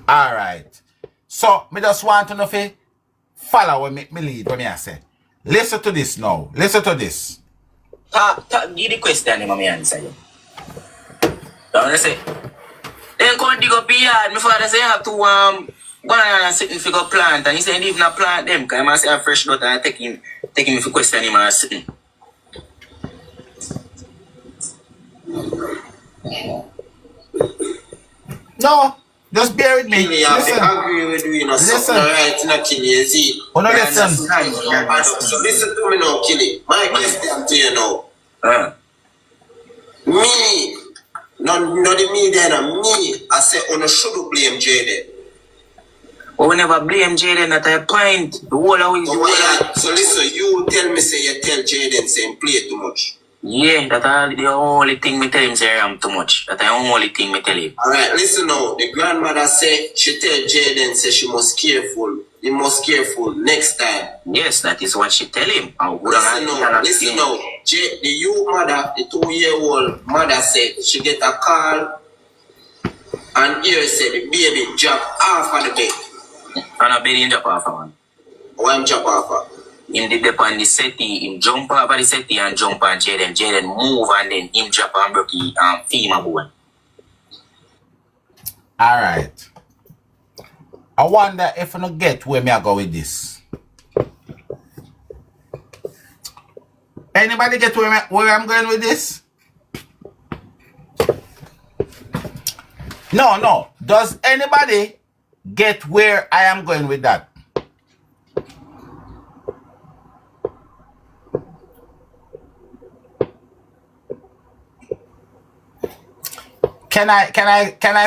Alright. So, me just want to know if you follow me lead when I say. Listen to this now. Listen to this. Give the question, me answer you. Don't say. Then come dig up your yard. My father say you have to banana sitting for go plant. And he say even a plant them. Because I must say a fresh nut and take him for question him and sitting. No, just bear with me. Listen. Agree with you, Listen. Right, not kill you, see. Oh, no, listen. So listen to me now, Killy. My question to you now. Me, No, the media and me. I say, on should blame Jayden. But we never blame Jayden at a point. The whole of So listen, you tell me say you tell Jayden say him play too much. Yeah, that's the only thing me tell him say I'm too much. That's the only thing me tell him. Alright, listen now. The grandmother say she tell Jayden say she must careful. You must careful next time. Yes, that is what she tell him. Listen now. The youth mother, the 2-year-old mother said she get a call and here said the baby drop off of the bed. And a baby drop off, man. Why him drop off? Him did up on the settee, him jump off of the settee and jump on Jayden. Jayden move and then him drop and broke his femur bone. Alright. I wonder if I don't get where me I go with this. Anybody get where I'm going with this? No. Does anybody get where I am going with that? Can I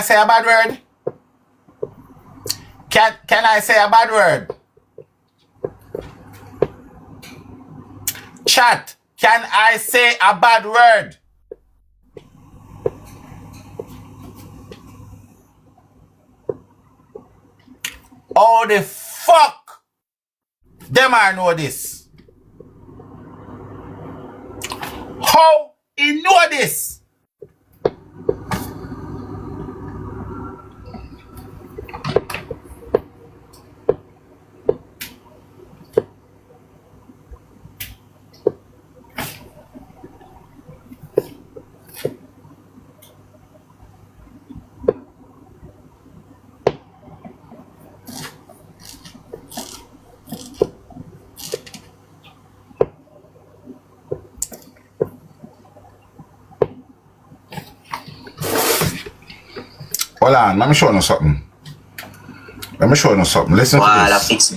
say a bad word? Can I say a bad word? Chat, can I say a bad word? Oh, the fuck them I know this. How he know this? Hold on, let me show you something. Listen to this.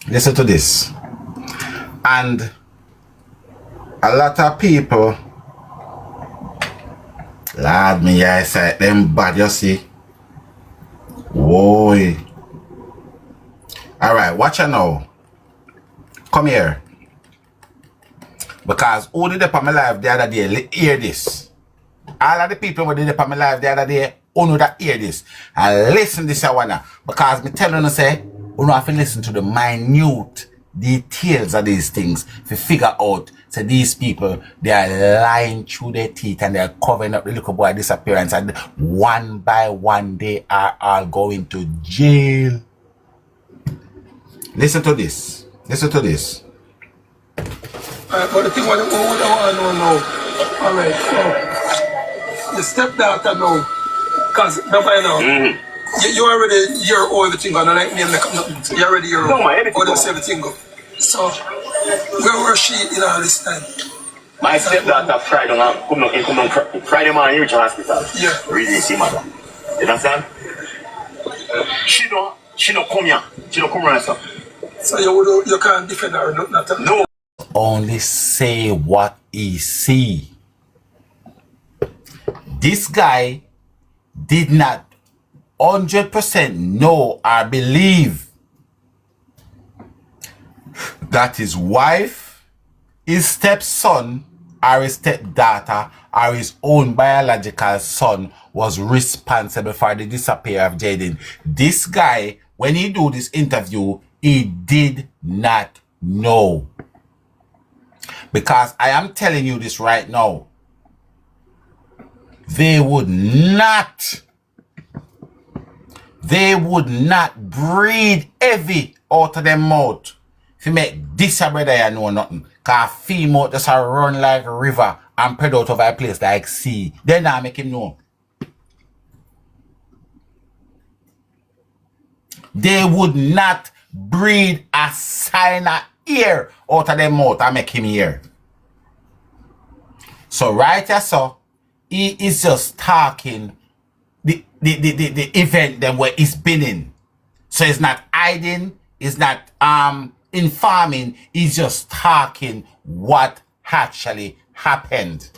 Listen to this. And a lot of people, Lord, me I say them bad, you see. Whoa. Alright, watch it now. Come here. Because who did up on my live the other day, hear this. All of the people who did up on my live the other day, who know that hear this. And listen this I wanna. Because me telling you say, you know have to listen to the minute details of these things to figure out so these people they are lying through their teeth and they are covering up the little boy disappearance, and one by one they are all going to jail. Listen to this. But the thing what I want to know, alright, so the stepdaughter now, because nobody know. You already year old everything go, like me and make up nothing. You already year old. No, everything go. So where was she in all this time? My stepdaughter Friday on Friday morning you reach hospital. Yeah. Really see mother. You understand? She don't come here. She don't come around so. So you can't defend her nothing. No. Only say what he see. This guy did not 100% know or believe that his wife, his stepson, or his stepdaughter, or his own biological son was responsible for the disappearance of Jayden. This guy, when he do this interview, he did not know. Because I am telling you this right now. They would not breathe heavy out of their mouth to make this a brother you know nothing. Cause female just a run like a river and spread out of a place like sea. Then I make him know. They would not breathe a sign of ear out of their mouth and make him hear. So right here, so he is just talking the event then where he's been in. So he's not hiding, he's not informing, he's just talking what actually happened.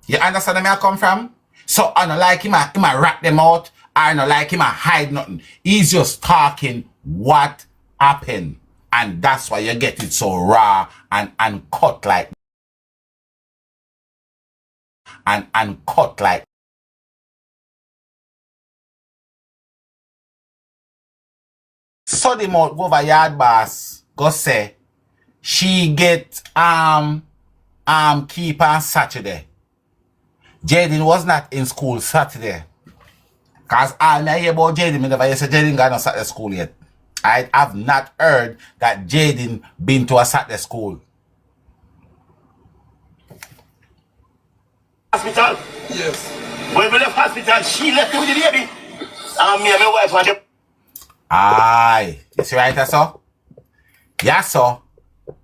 You understand where I come from? So I don't like him a rat them out. I don't like him a hide nothing. He's just talking what happened. And that's why you get it so raw and cut like and cut like. So the mouth go over yard boss go say she get keep on Saturday. Jayden was not in school Saturday. Cause all I hear about Jayden, me never say Jayden got no Saturday school yet. I have not heard that Jayden been to a Saturday school. Hospital? Yes. When we left hospital, she left with the baby. And me and my wife want to... Aye. You see right, so? Yeah, so.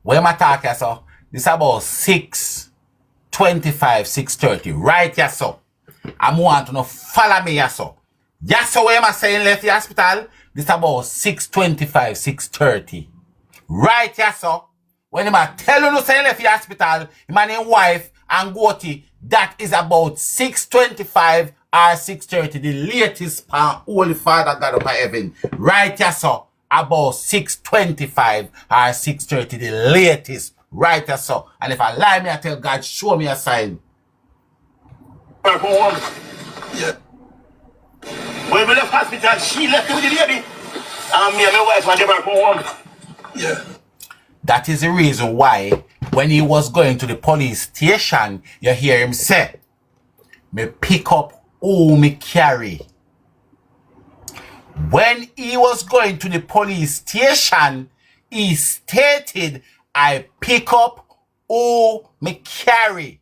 Where my talk, yeah, so? This about 6:25, 6:30. Right, yeah, so? I want to know, follow me, yeah, so? Yeah, so where am I saying left the hospital? This about 6:25, 6:30. Right, yeah, so? When I tell you no saying left the hospital, my name wife and Gotti, that is about 6:25 or 6:30. The latest Holy Father God of heaven. Right, yeah, so? About 6:25 or 6:30. The latest. Right, yeah, so? And if I lie, me I tell God, show me a sign. Yeah. When we left hospital, she left with the baby. And me and my wife want to go home. Yeah. That is the reason why when he was going to the police station, you hear him say, me pick up who me carry. When he was going to the police station, he stated, I pick up who me carry.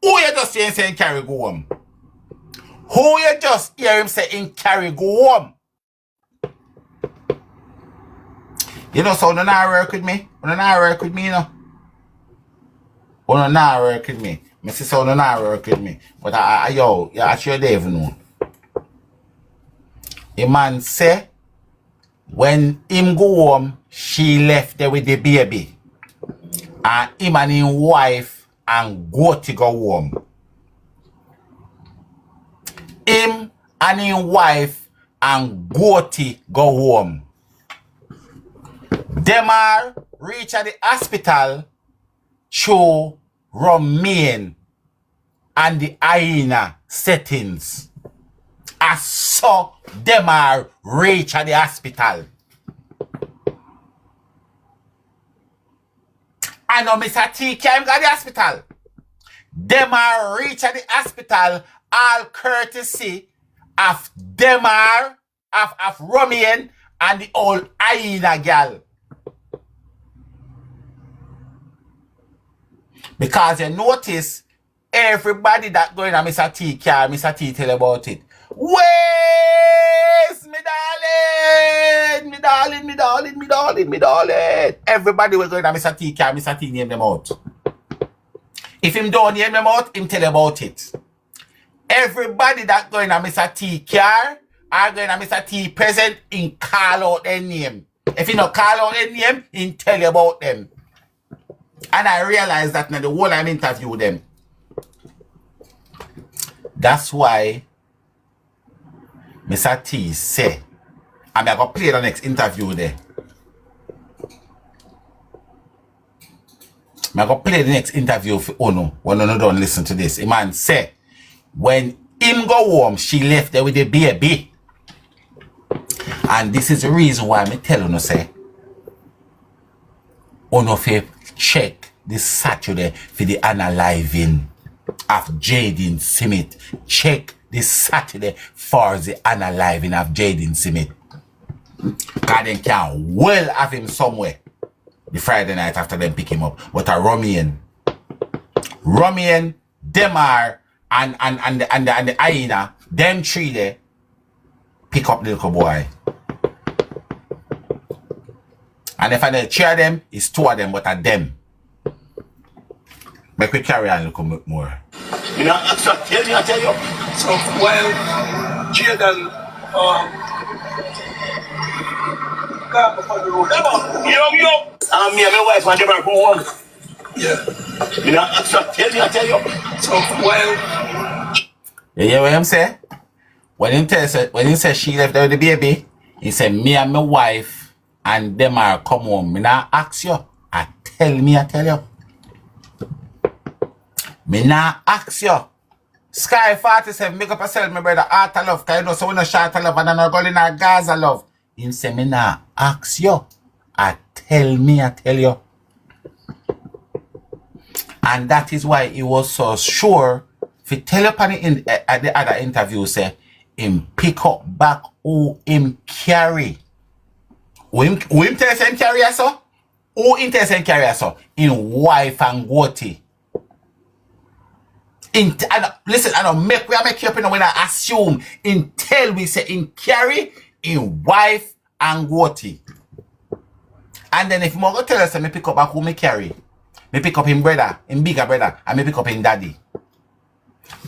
Who you just hear him saying carry go home? Who you just hear him saying carry go home? You know, so you not work with me. You not work with me, you know. You not work with me. I say so you not work with me. But yo, I sure they even know. A man say, when him go home, she left there with the baby. And him and his wife and go to go home. Him and his wife and go to go home. Them are reach at the hospital through Romain and the hyena settings. As so them are reach at the hospital. I know Mr. T came to the hospital. Them are reach at the hospital all courtesy of them are of Romain and the old hyena girl. Because you notice everybody that going to Mr. T car, Mr. T tell about it. Where's me darling? Me darling, me darling, me darling, me darling. Everybody will go to Mr. T car, Mr. T name them out. If him don't name them out, him tell about it. Everybody that going to Mr. T car are going to Mr. T present in call out their name. If he not call out their name, he tell you about them. And I realized that now the whole I'm interviewing them. That's why Mr. T say, I'm going to play the next interview there. I'm going to play the next interview for Ono. When Ono don't listen to this. A man say, when him go home, she left there with the baby. And this is the reason why I tell Ono say, Ono fi check this Saturday for the unaliving of Jayden Smith. Check this Saturday for the unaliving of Jayden Smith. Because they can well have him somewhere the Friday night after them pick him up. But a Romain, Demar, and the hyena, them three there, pick up the little boy. And if I don't cheer them, it's two of them, but at them. Make we carry on a little bit more. You know, I tell you. So while Jayden got up on the road. Yo. And me and my wife want to go home. Yeah. You know, so tell me, I tell you. So while You hear what I'm saying? When he said she left there with the baby, he said me and my wife and them are come home. Me not ask you. I tell you. Me not ask you. Sky 47, make up yourself, my brother. Art of love. Cause you know so we no short of love and I'm going in our Gaza love. He said me not ask you. I tell you. And that is why he was so sure. If you tell up at the other interview, say, him pick up back who him carry. Who him tell us him carry so? Who him tell us him carry so? In wife and Goti. Listen, I don't make you up when I assume. Until we say in carry, in wife and Goti. And then if you go tell us, me pick up back who me carry. Me pick up him brother, him bigger brother, and me pick up him daddy.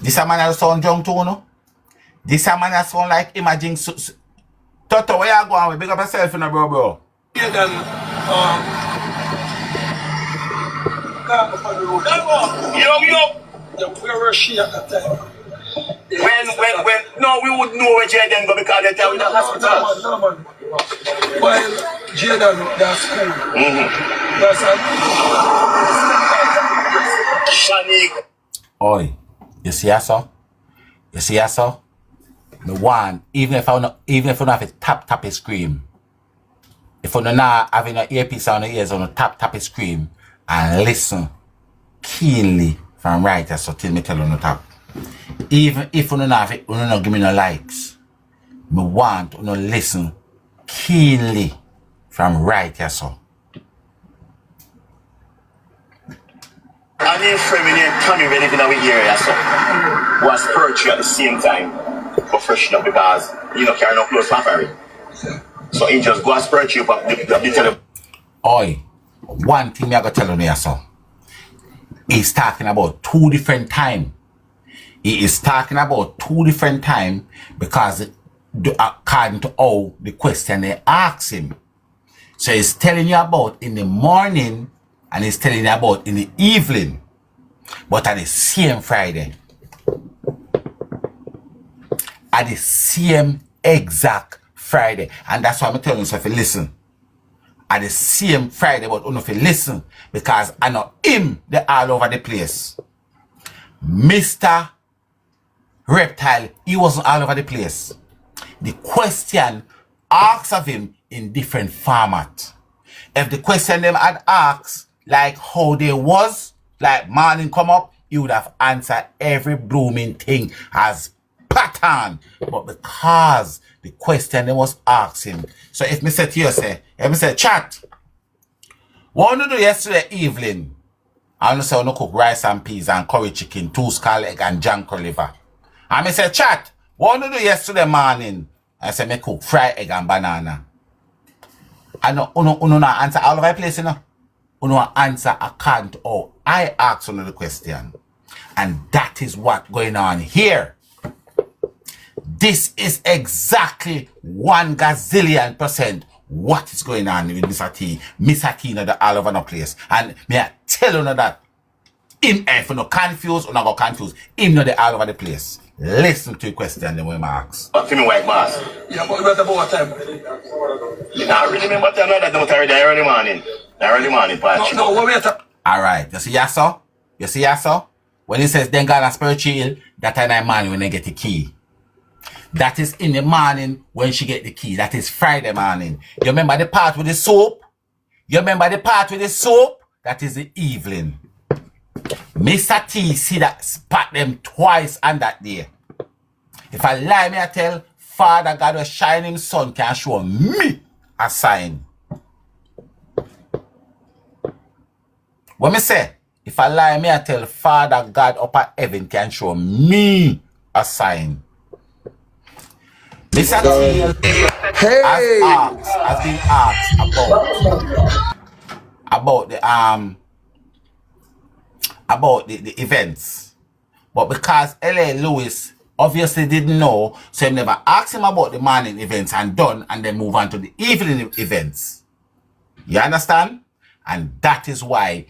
This a man sound drunk too, no? This a man sound like imagine Toto, where you going? Big up yourself, bro. yeah, then got up on the road. Yo. Yeah, where was she at that time? When no, we would know where Jayden go because they tell we the hospital. No, man. While Jayden that's school. That's Shanik. Oi, you see so? The one, even if I don't have a tap a scream. If you not having an earpiece on the ears on a tap a scream and listen keenly from right so till me tell you no tap. Even if you don't have it, you don't give me no likes. Me want you to listen keenly from right so. And his friend named Tommy when even we hear so was poetry at the same time professional because you know carry no close family. So he just go as poetry but they tell him. Oi, one thing I gotta tell you so. He's talking about two different times. He is talking about two different times because according to how the question they ask him. So he's telling you about in the morning and he's telling you about in the evening. But at the same Friday. At the same exact Friday. And that's why I'm telling you so if you listen. At the same Friday, but if you listen, because I know him, they're all over the place. Mr. Reptile, he wasn't all over the place. The question asks of him in different format. If the question them had asked, like how they was, like morning come up, he would have answered every blooming thing as pattern. But because the question they was asking, so if me say to you, if me say, chat, what you do yesterday evening? I want to say I want to cook rice and peas and curry chicken, 2 scallop egg and janko liver. And me say, chat, what you do yesterday morning? I say, me cook fried egg and banana. I know, uno not answer all of my place, you know. Uno answer according to how I ask on the question. And that is what going on here. This is exactly 1 gazillion % what is going on with Mr. T. Mr. T not all over the place. And may I tell you that him if you not confused or not go confused, him not all over the place. Listen to the question the way I ask. But me white boss. yeah, but what about time? You not really remember that no, that don't already early morning. Early morning, but No, what we at? Alright, you see yaso? You see yaso? When he says then God a spiritual, that time I man when they get the key. That is in the morning when she get the key. That is Friday morning. You remember the part with the soap? That is the evening. Mr. T see that spot them twice on that day. If I lie, me I tell Father God will shine him sun can show me a sign. What me say? If I lie, me I tell Father God up at heaven can show me a sign. Mr. T has been asked about the events. But because L.A. Lewis obviously didn't know, so he never asked him about the morning events and done and then move on to the evening events. You understand? And that is why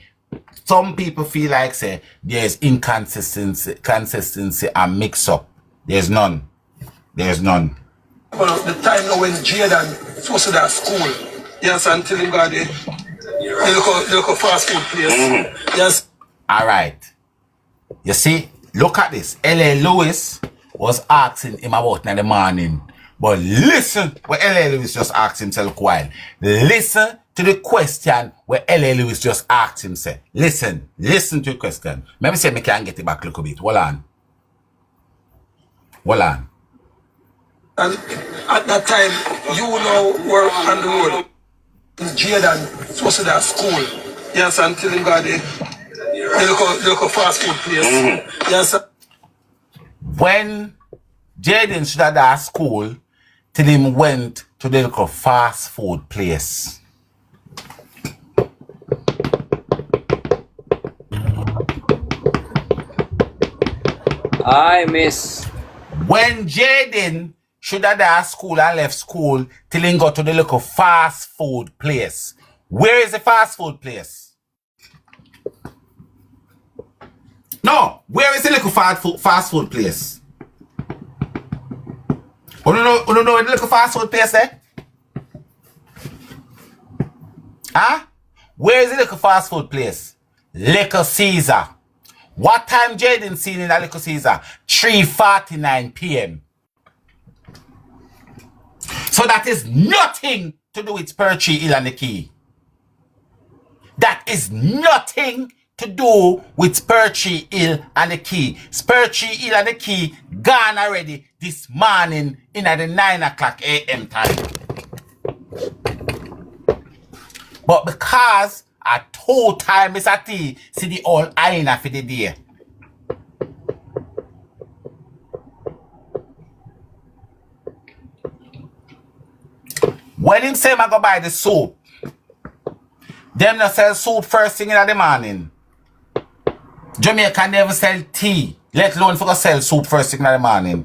Some people feel like say there's consistency and mix up. There's none. There's none. Well, the time now when Jayden supposed to that school, yes, until him got the local fast food place. Yes. All right. You see, look at this. L.A. Lewis was asking him about in the morning. But listen what L.A. Lewis just asked himself a while. Listen to the question where L.A. Lewis just asked himself. Listen to the question. Maybe say me can get it back a little bit. Hold on. And at that time, you know, were on the road. Jayden supposed to that school. Yes, until him got the local fast food place. Yes. When Jayden should have that school till him went to the local fast food place. I miss. When Jayden should have that school and left school till he got to the local fast food place. Where is the fast food place? No, where is the little fast food place? You know where the little fast food place there? Huh? Where is the little fast food place? Little Caesar. What time Jayden seen in that Little Caesar? 3:49 p.m. So that is nothing to do with Perchy Hill and the Key. That is nothing to do with Perchy Hill and the Key. Perchy Hill and the Key gone already this morning in at the 9 o'clock a.m. time. But because at 2 times Mr. T see the old hyena for the day. When him say I go buy the soup, them not sell soup first thing in the morning. Jamaica never sell tea, let alone for go sell soup first thing in the morning.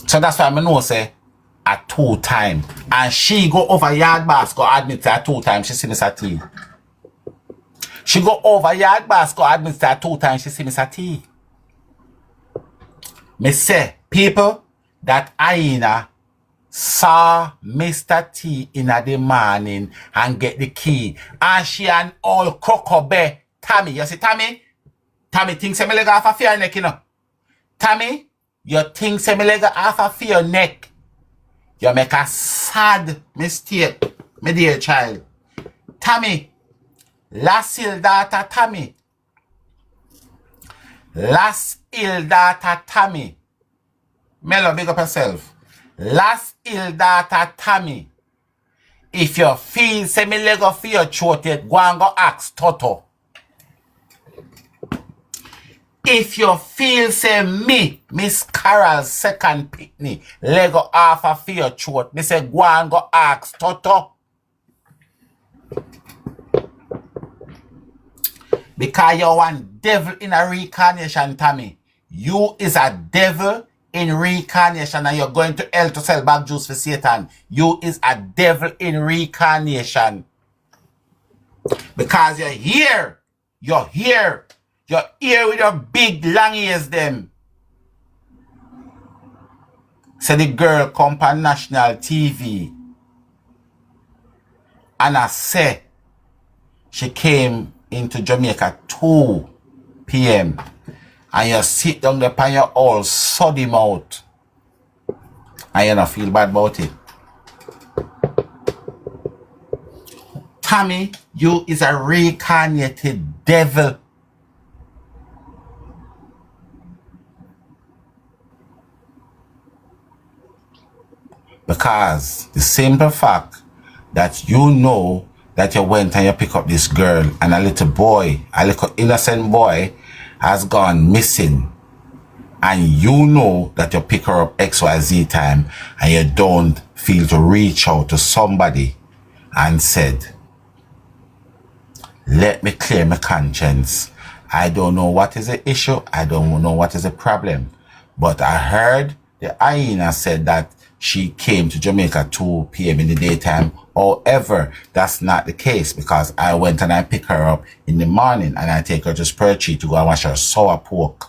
So that's why I know say at 2 times. And she go over yard basket admit at 2 times she see Mr. T. She go over yard basket admit at 2 times she see Mr. T. Me say people that hyena saw Mr. T in the morning and get the key. And she and all Cocobe. Tommy, you see Tommy? Tommy thinks me leg off of your neck, you know. Tommy, you think me leg off of your neck. You make a sad mistake, my dear child. Tommy, last ill daughter Tommy. Last ill daughter Tommy. Melo, big up yourself. Last ill daughter Tommy. If you feel say me leg off your throat, you go and go ask Toto. If you feel say me, Miss Carol's second pitney, leg off of your throat, me say go and go ask Toto. Because you're one devil in a reincarnation, Tommy. You is a devil in reincarnation and you're going to hell to sell back juice for Satan. You is a devil in reincarnation. Because you're here. You're here. You're here with your big long ears them. So the girl come on national TV. And I say she came into Jamaica 2 p.m. and you sit down there and you all soddy mouth. And you don't feel bad about it. Tommy, you is a reincarnated devil. Because the simple fact that you know that you went and you pick up this girl and a little boy, a little innocent boy has gone missing. And you know that you pick her up XYZ time and you don't feel to reach out to somebody and said, let me clear my conscience. I don't know what is the issue. I don't know what is the problem. But I heard the hyena said that she came to Jamaica 2 p.m. in the daytime. However, that's not the case because I went and I pick her up in the morning and I take her to Spreadsheet to go and wash her sour pork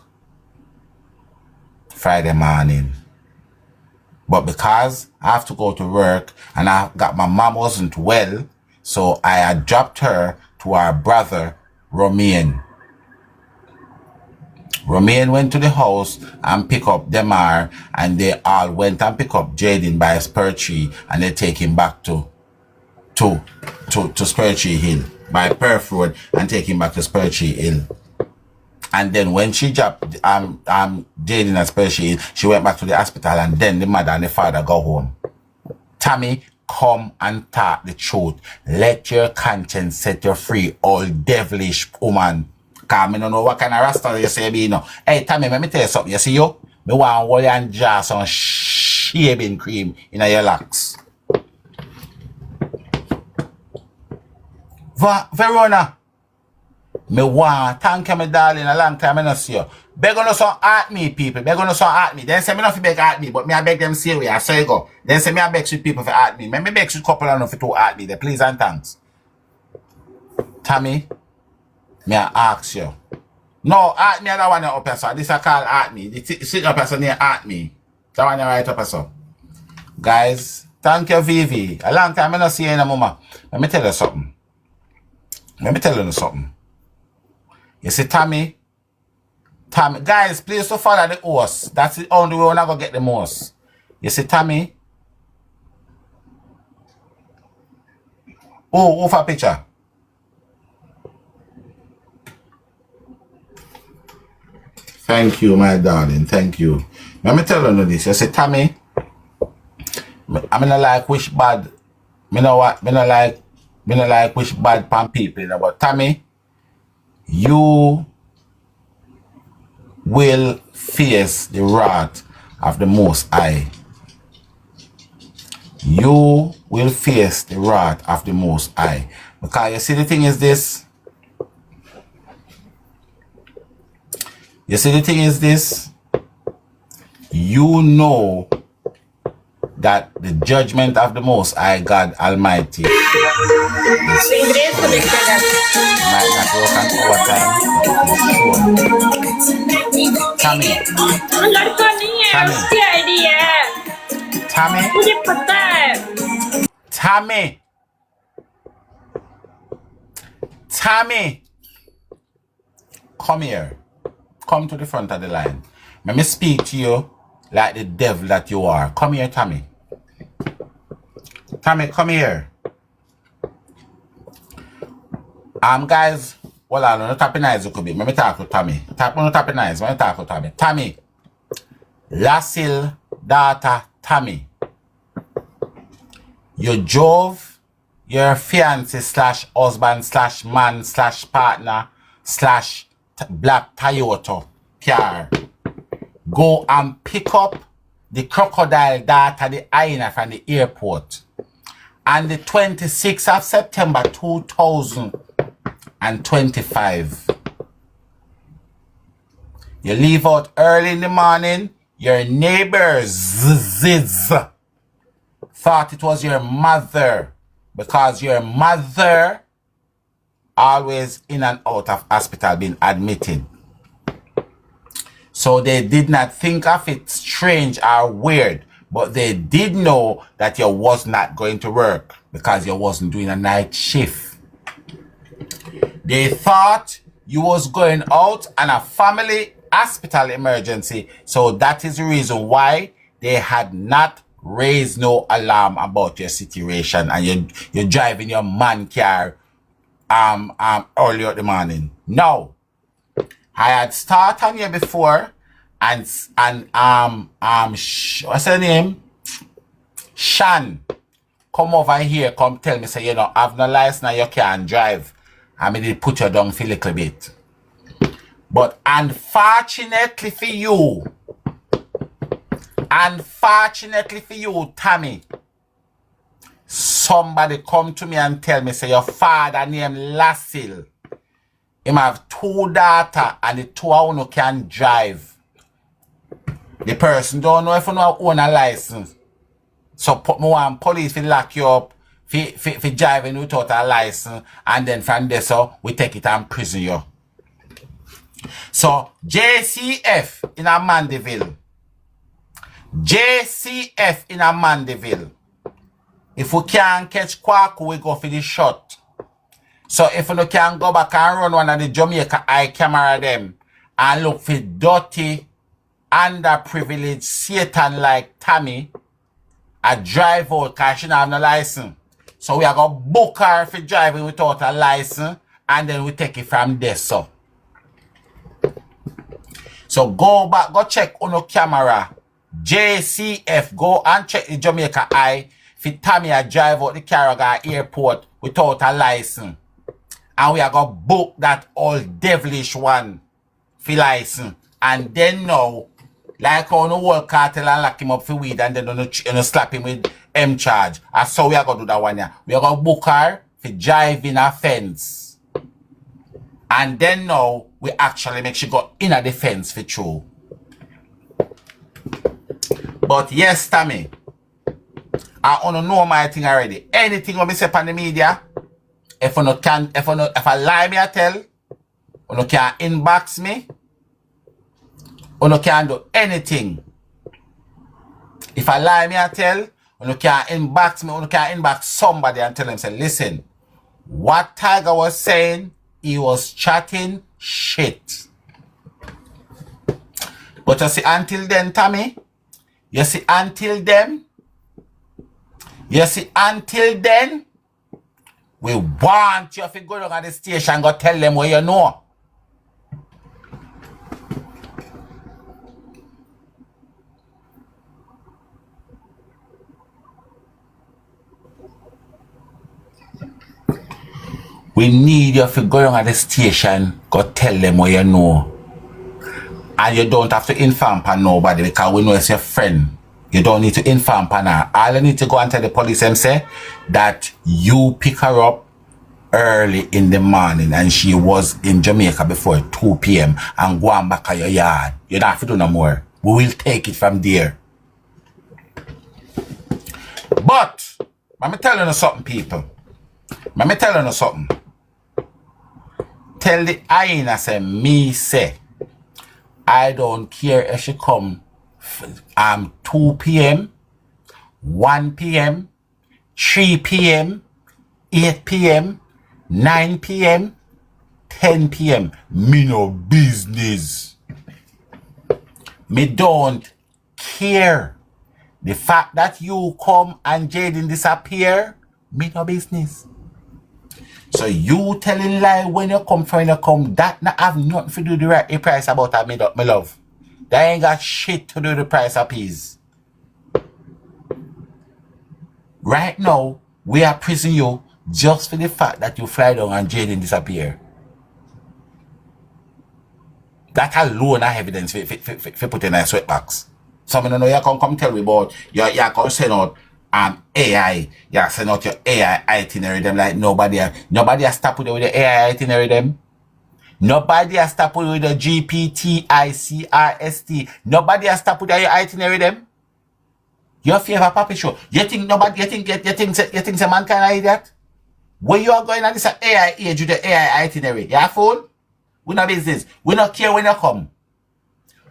Friday morning. But because I have to go to work and my mom wasn't well, so I had dropped her to our brother, Romain. Romain went to the house and pick up Demar, and they all went and pick up Jayden by Spreadsheet, and they take him back to Spreadsheet Hill by Perth Road and take him back to Spreadsheet Hill. And then when she dropped Jayden at Spreadsheet Hill, she went back to the hospital, and then the mother and the father go home. Tammy, come and talk the truth. Let your conscience set you free, old devilish woman. Cause I don't know what kind of rasta you say be, you know. Hey, Tammy, let me tell you something. You see you? Me want to and jar some shaving cream in your locks. Verona, me want, thank you, my darling, a long time I not see you. Beg on us at me, people. Beg on us at me. Then say me not fi beg at me, but me I beg them see where I say go. Then say me I beg with people for at me. Me beg with couple enough to at me. They please and thanks. Tammy, me I ask you. No, at me I don't want to up here, so this I call at me. The sit up here, so near at me. That one right up here, so. Guys, thank you, Vivi. A long time I not see you in a mama. Let me tell you something. You see, Tammy, guys, please to follow the horse. That's the only way we're not going to get the most. You see, Tammy? Oh, for a picture. Thank you, my darling. Thank you. Let me tell you this. You see, Tammy, I mean, I like wish bad. Me know what? Me not like wish bad pan people. You know, but Tammy, you will face the wrath of the Most High. You will face the wrath of the Most High. Because you see the thing is this. You know that the judgment of the Most High God Almighty might not work on our time. Tammy. Come here. Come to the front of the line. Let me speak to you like the devil that you are. Come here, Tammy. Tammy, come here. Guys, well, I'm not tapping eyes. Let me talk with Tammy. Tapping eyes. Let me talk with Tammy. Tammy, Lassil, daughter, Tammy. You drove your fiancé / husband / man / partner / black Toyota car. Go and pick up the crocodile daughter, the hyena from the airport. And the 26th of September 2025. You leave out early in the morning. Your neighbors thought it was your mother because your mother always in and out of hospital being admitted. So they did not think of it strange or weird, but they did know that you was not going to work because you wasn't doing a night shift. They thought you was going out on a family hospital emergency, so that is the reason why they had not raised no alarm about your situation and you're driving your man car early in the morning. No. I had started on here before and what's her name? Shan come over here, come tell me, say, you know, have no license, you can't drive. I mean, they put you down for a little bit. But unfortunately for you, Tammy, somebody come to me and tell me, say, your father named Lassil. Him have 2 daughters and the 2 of you can drive. The person don't know if you know own a license. So me want police to lock you up for driving without a license, and then from there so we take it and prison you. So JCF in a Mandeville. JCF in a Mandeville. If we can't catch Kwaku, we go for the shot. So if we can go back and run one of the Jamaica eye camera them and look for dirty, underprivileged Satan like Tammy, a drive out because she don't have no license. So we are going to book her for driving without a license, and then we take it from there. So go back, go check on the camera. JCF, go and check the Jamaica eye for Tammy a drive out the Carragher airport without a license. And we are going to book that old devilish one for license. And then now, like on the whole cartel and lock him up for weed and then you slap him with M charge. That's how we are going to do that one here. We are going to book her for driving offense. And then now, we actually make sure go in a defense for true. But yes, Tammy, I don't know my thing already. Anything when me say on the media, if I lie me I tell, you can inbox me, you can do anything. If I lie me I tell, you can inbox me, you can inbox somebody and tell them, say, listen, what Tiger was saying, he was chatting shit. But you see, until then, Tammy, you see, until then, we want you to go down at the station and go tell them what you know. We need you to go down at the station, go tell them what you know. And you don't have to inform for nobody because we know it's your friend. You don't need to inform for her. All you need to go and tell the police and say that you pick her up early in the morning and she was in Jamaica before 2 p.m. and go on back to your yard. You don't have to do no more. We will take it from there. But, let me tell you something, people. Let me tell you something. Tell the hyena say, me say, I don't care if she come 2 p.m., 1 p.m., 3 p.m., 8 p.m., 9 p.m., 10 p.m. Me no business. Me don't care. The fact that you come and Jayden disappear, me no business. So you telling lie when you come from you come, that not have nothing to do with the right price about that, me love. That ain't got shit to do with the price of peas. Right now, we are prison you just for the fact that you fly down and Jayden disappear. That alone are evidence for put in a sweatbox. Some of you know you can come tell me about you can send out AI. You send out your AI itinerary them like nobody has stopped with the AI itinerary them. Nobody has stopped with the GPT, ICRST. Nobody has stopped with your itinerary them. Your favorite puppet show. You think some man can hide that? Where you are going at this AI age with the AI itinerary? You have fool? We no business. We don't care when you come.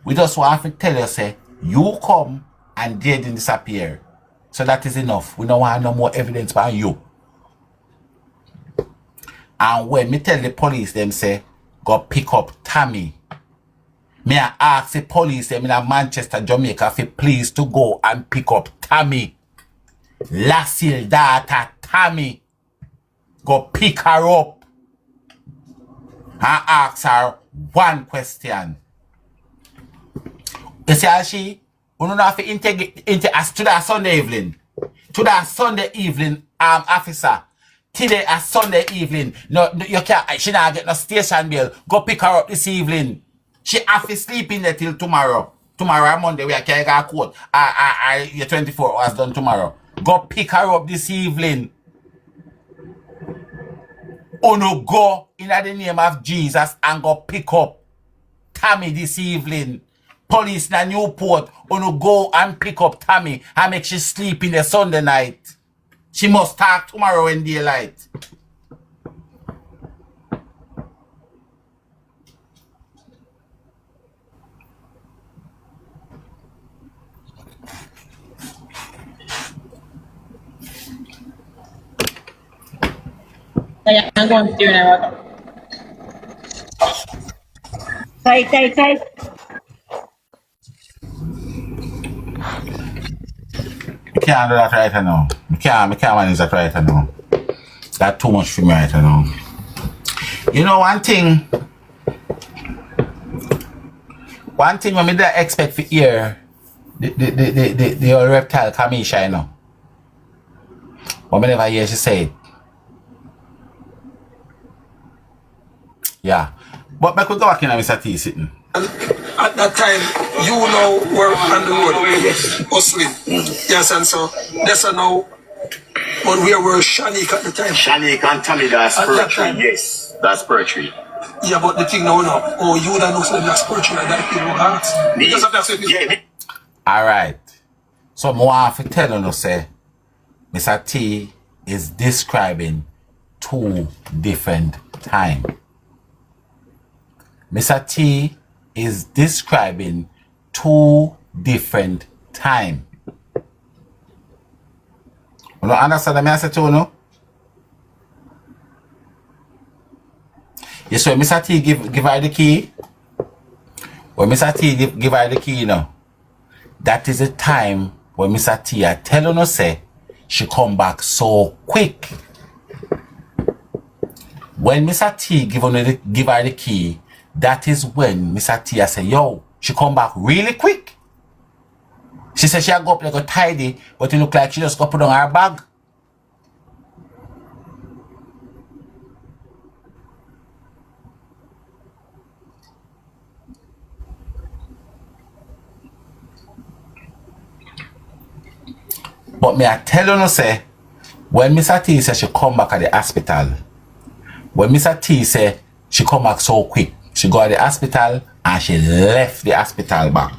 We just want to tell you, say, you come and they didn't disappear. So that is enough. We don't want no more evidence by you. And when me tell the police, them say, go pick up Tammy. Me I ask the police them in Manchester, Jamaica, for please to go and pick up Tammy. Lassie daughter Tammy. Go pick her up. And ask her one question. You see how she? We don't have to integrate to that Sunday evening. To that Sunday evening, officer. Today a Sunday evening. No, you can't. She not get no station bill. Go pick her up this evening. She have to sleep in there till tomorrow. Tomorrow Monday we can get a court. Your 24 hours done tomorrow. Go pick her up this evening. No go in the name of Jesus and go pick up Tammy this evening. Police in Newport wanna go and pick up Tammy and make she sleep in the Sunday night. She must talk tomorrow in daylight. I'm going to do now. Tight. Can't do that right now. I can't manage that right now. That's too much for me right now. You know one thing when me that expect for hear the old reptile Kamisha, you know. But me never hear she say it. Yeah. But I could go back in and Mr. T sitting. And at that time, you know were on the road, hustling. Yes, and so that's now. But we were Shanik at the time. Shanik and Tommy, that's poetry. Yes, that's poetry. Yeah, but the thing now, oh, you don't know so that's poetry and that people ask. Because of that, yeah. Alright. So I want to tell you, say, Mr. T is describing 2 different times. Mr. T is describing 2 different times. You don't understand what I say to you, no? Yes, when Mr. T give her the key, when Mr. T give her the key, you know, that is the time when Mr. T I tell you, say, she come back so quick. When Mr. T give her the key, that is when Mr. T I say, yo, she come back really quick. She said she go up like a tidy, but it look like she just go put on her bag. But me I tell you, say, when Mr. T said she come back at the hospital, when Mr. T said she come back so quick, she go at the hospital and she left the hospital back.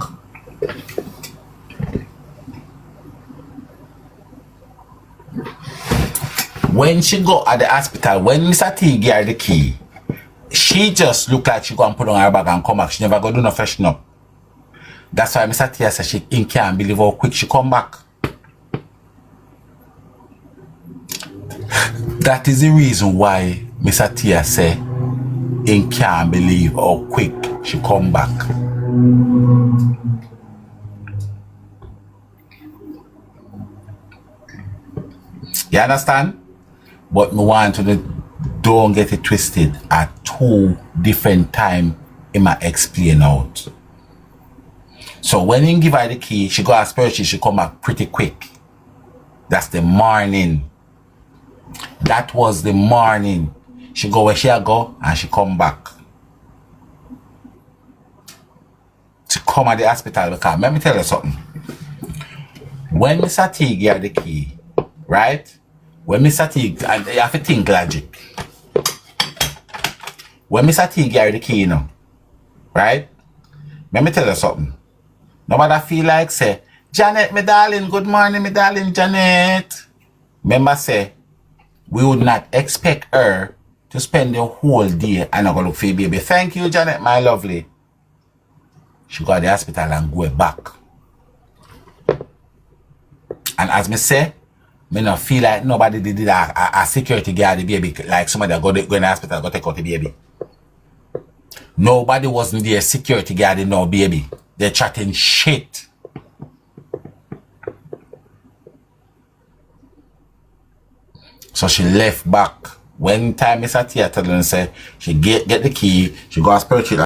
When she go at the hospital, when Mr. T gave her the key, she just looked like she go and put on her bag and come back. She never go do no freshen up. That's why Mr. T said she can't believe how quick she come back. That is the reason why Mr. Tia say he can't believe how quick she come back. You understand? But me want to don't get it twisted. At 2 different times he might explain out. So when he give her the key, she go ask her, she come back pretty quick. That's the morning. That was the morning. She go where she go and she come back. To come at the hospital because let me tell you something. When Mr. T gave her the key, right? When Mr. T, and you have to think logic. When Mr. T gave her the key, you know, right? Let me tell you something. Nobody feel like say, Janet, my darling, good morning, my darling, Janet. Remember say, we would not expect her to spend the whole day and not go look for your baby. Thank you, Janet, my lovely. She go to the hospital and go back. And as me say, me not feel like nobody did a security guard the baby, like somebody that go in the hospital go take out the baby. Nobody wasn't there security guarding no baby. They're chatting shit. So she left back. When time Mr. Tia tell her and say she get the key, she go ask her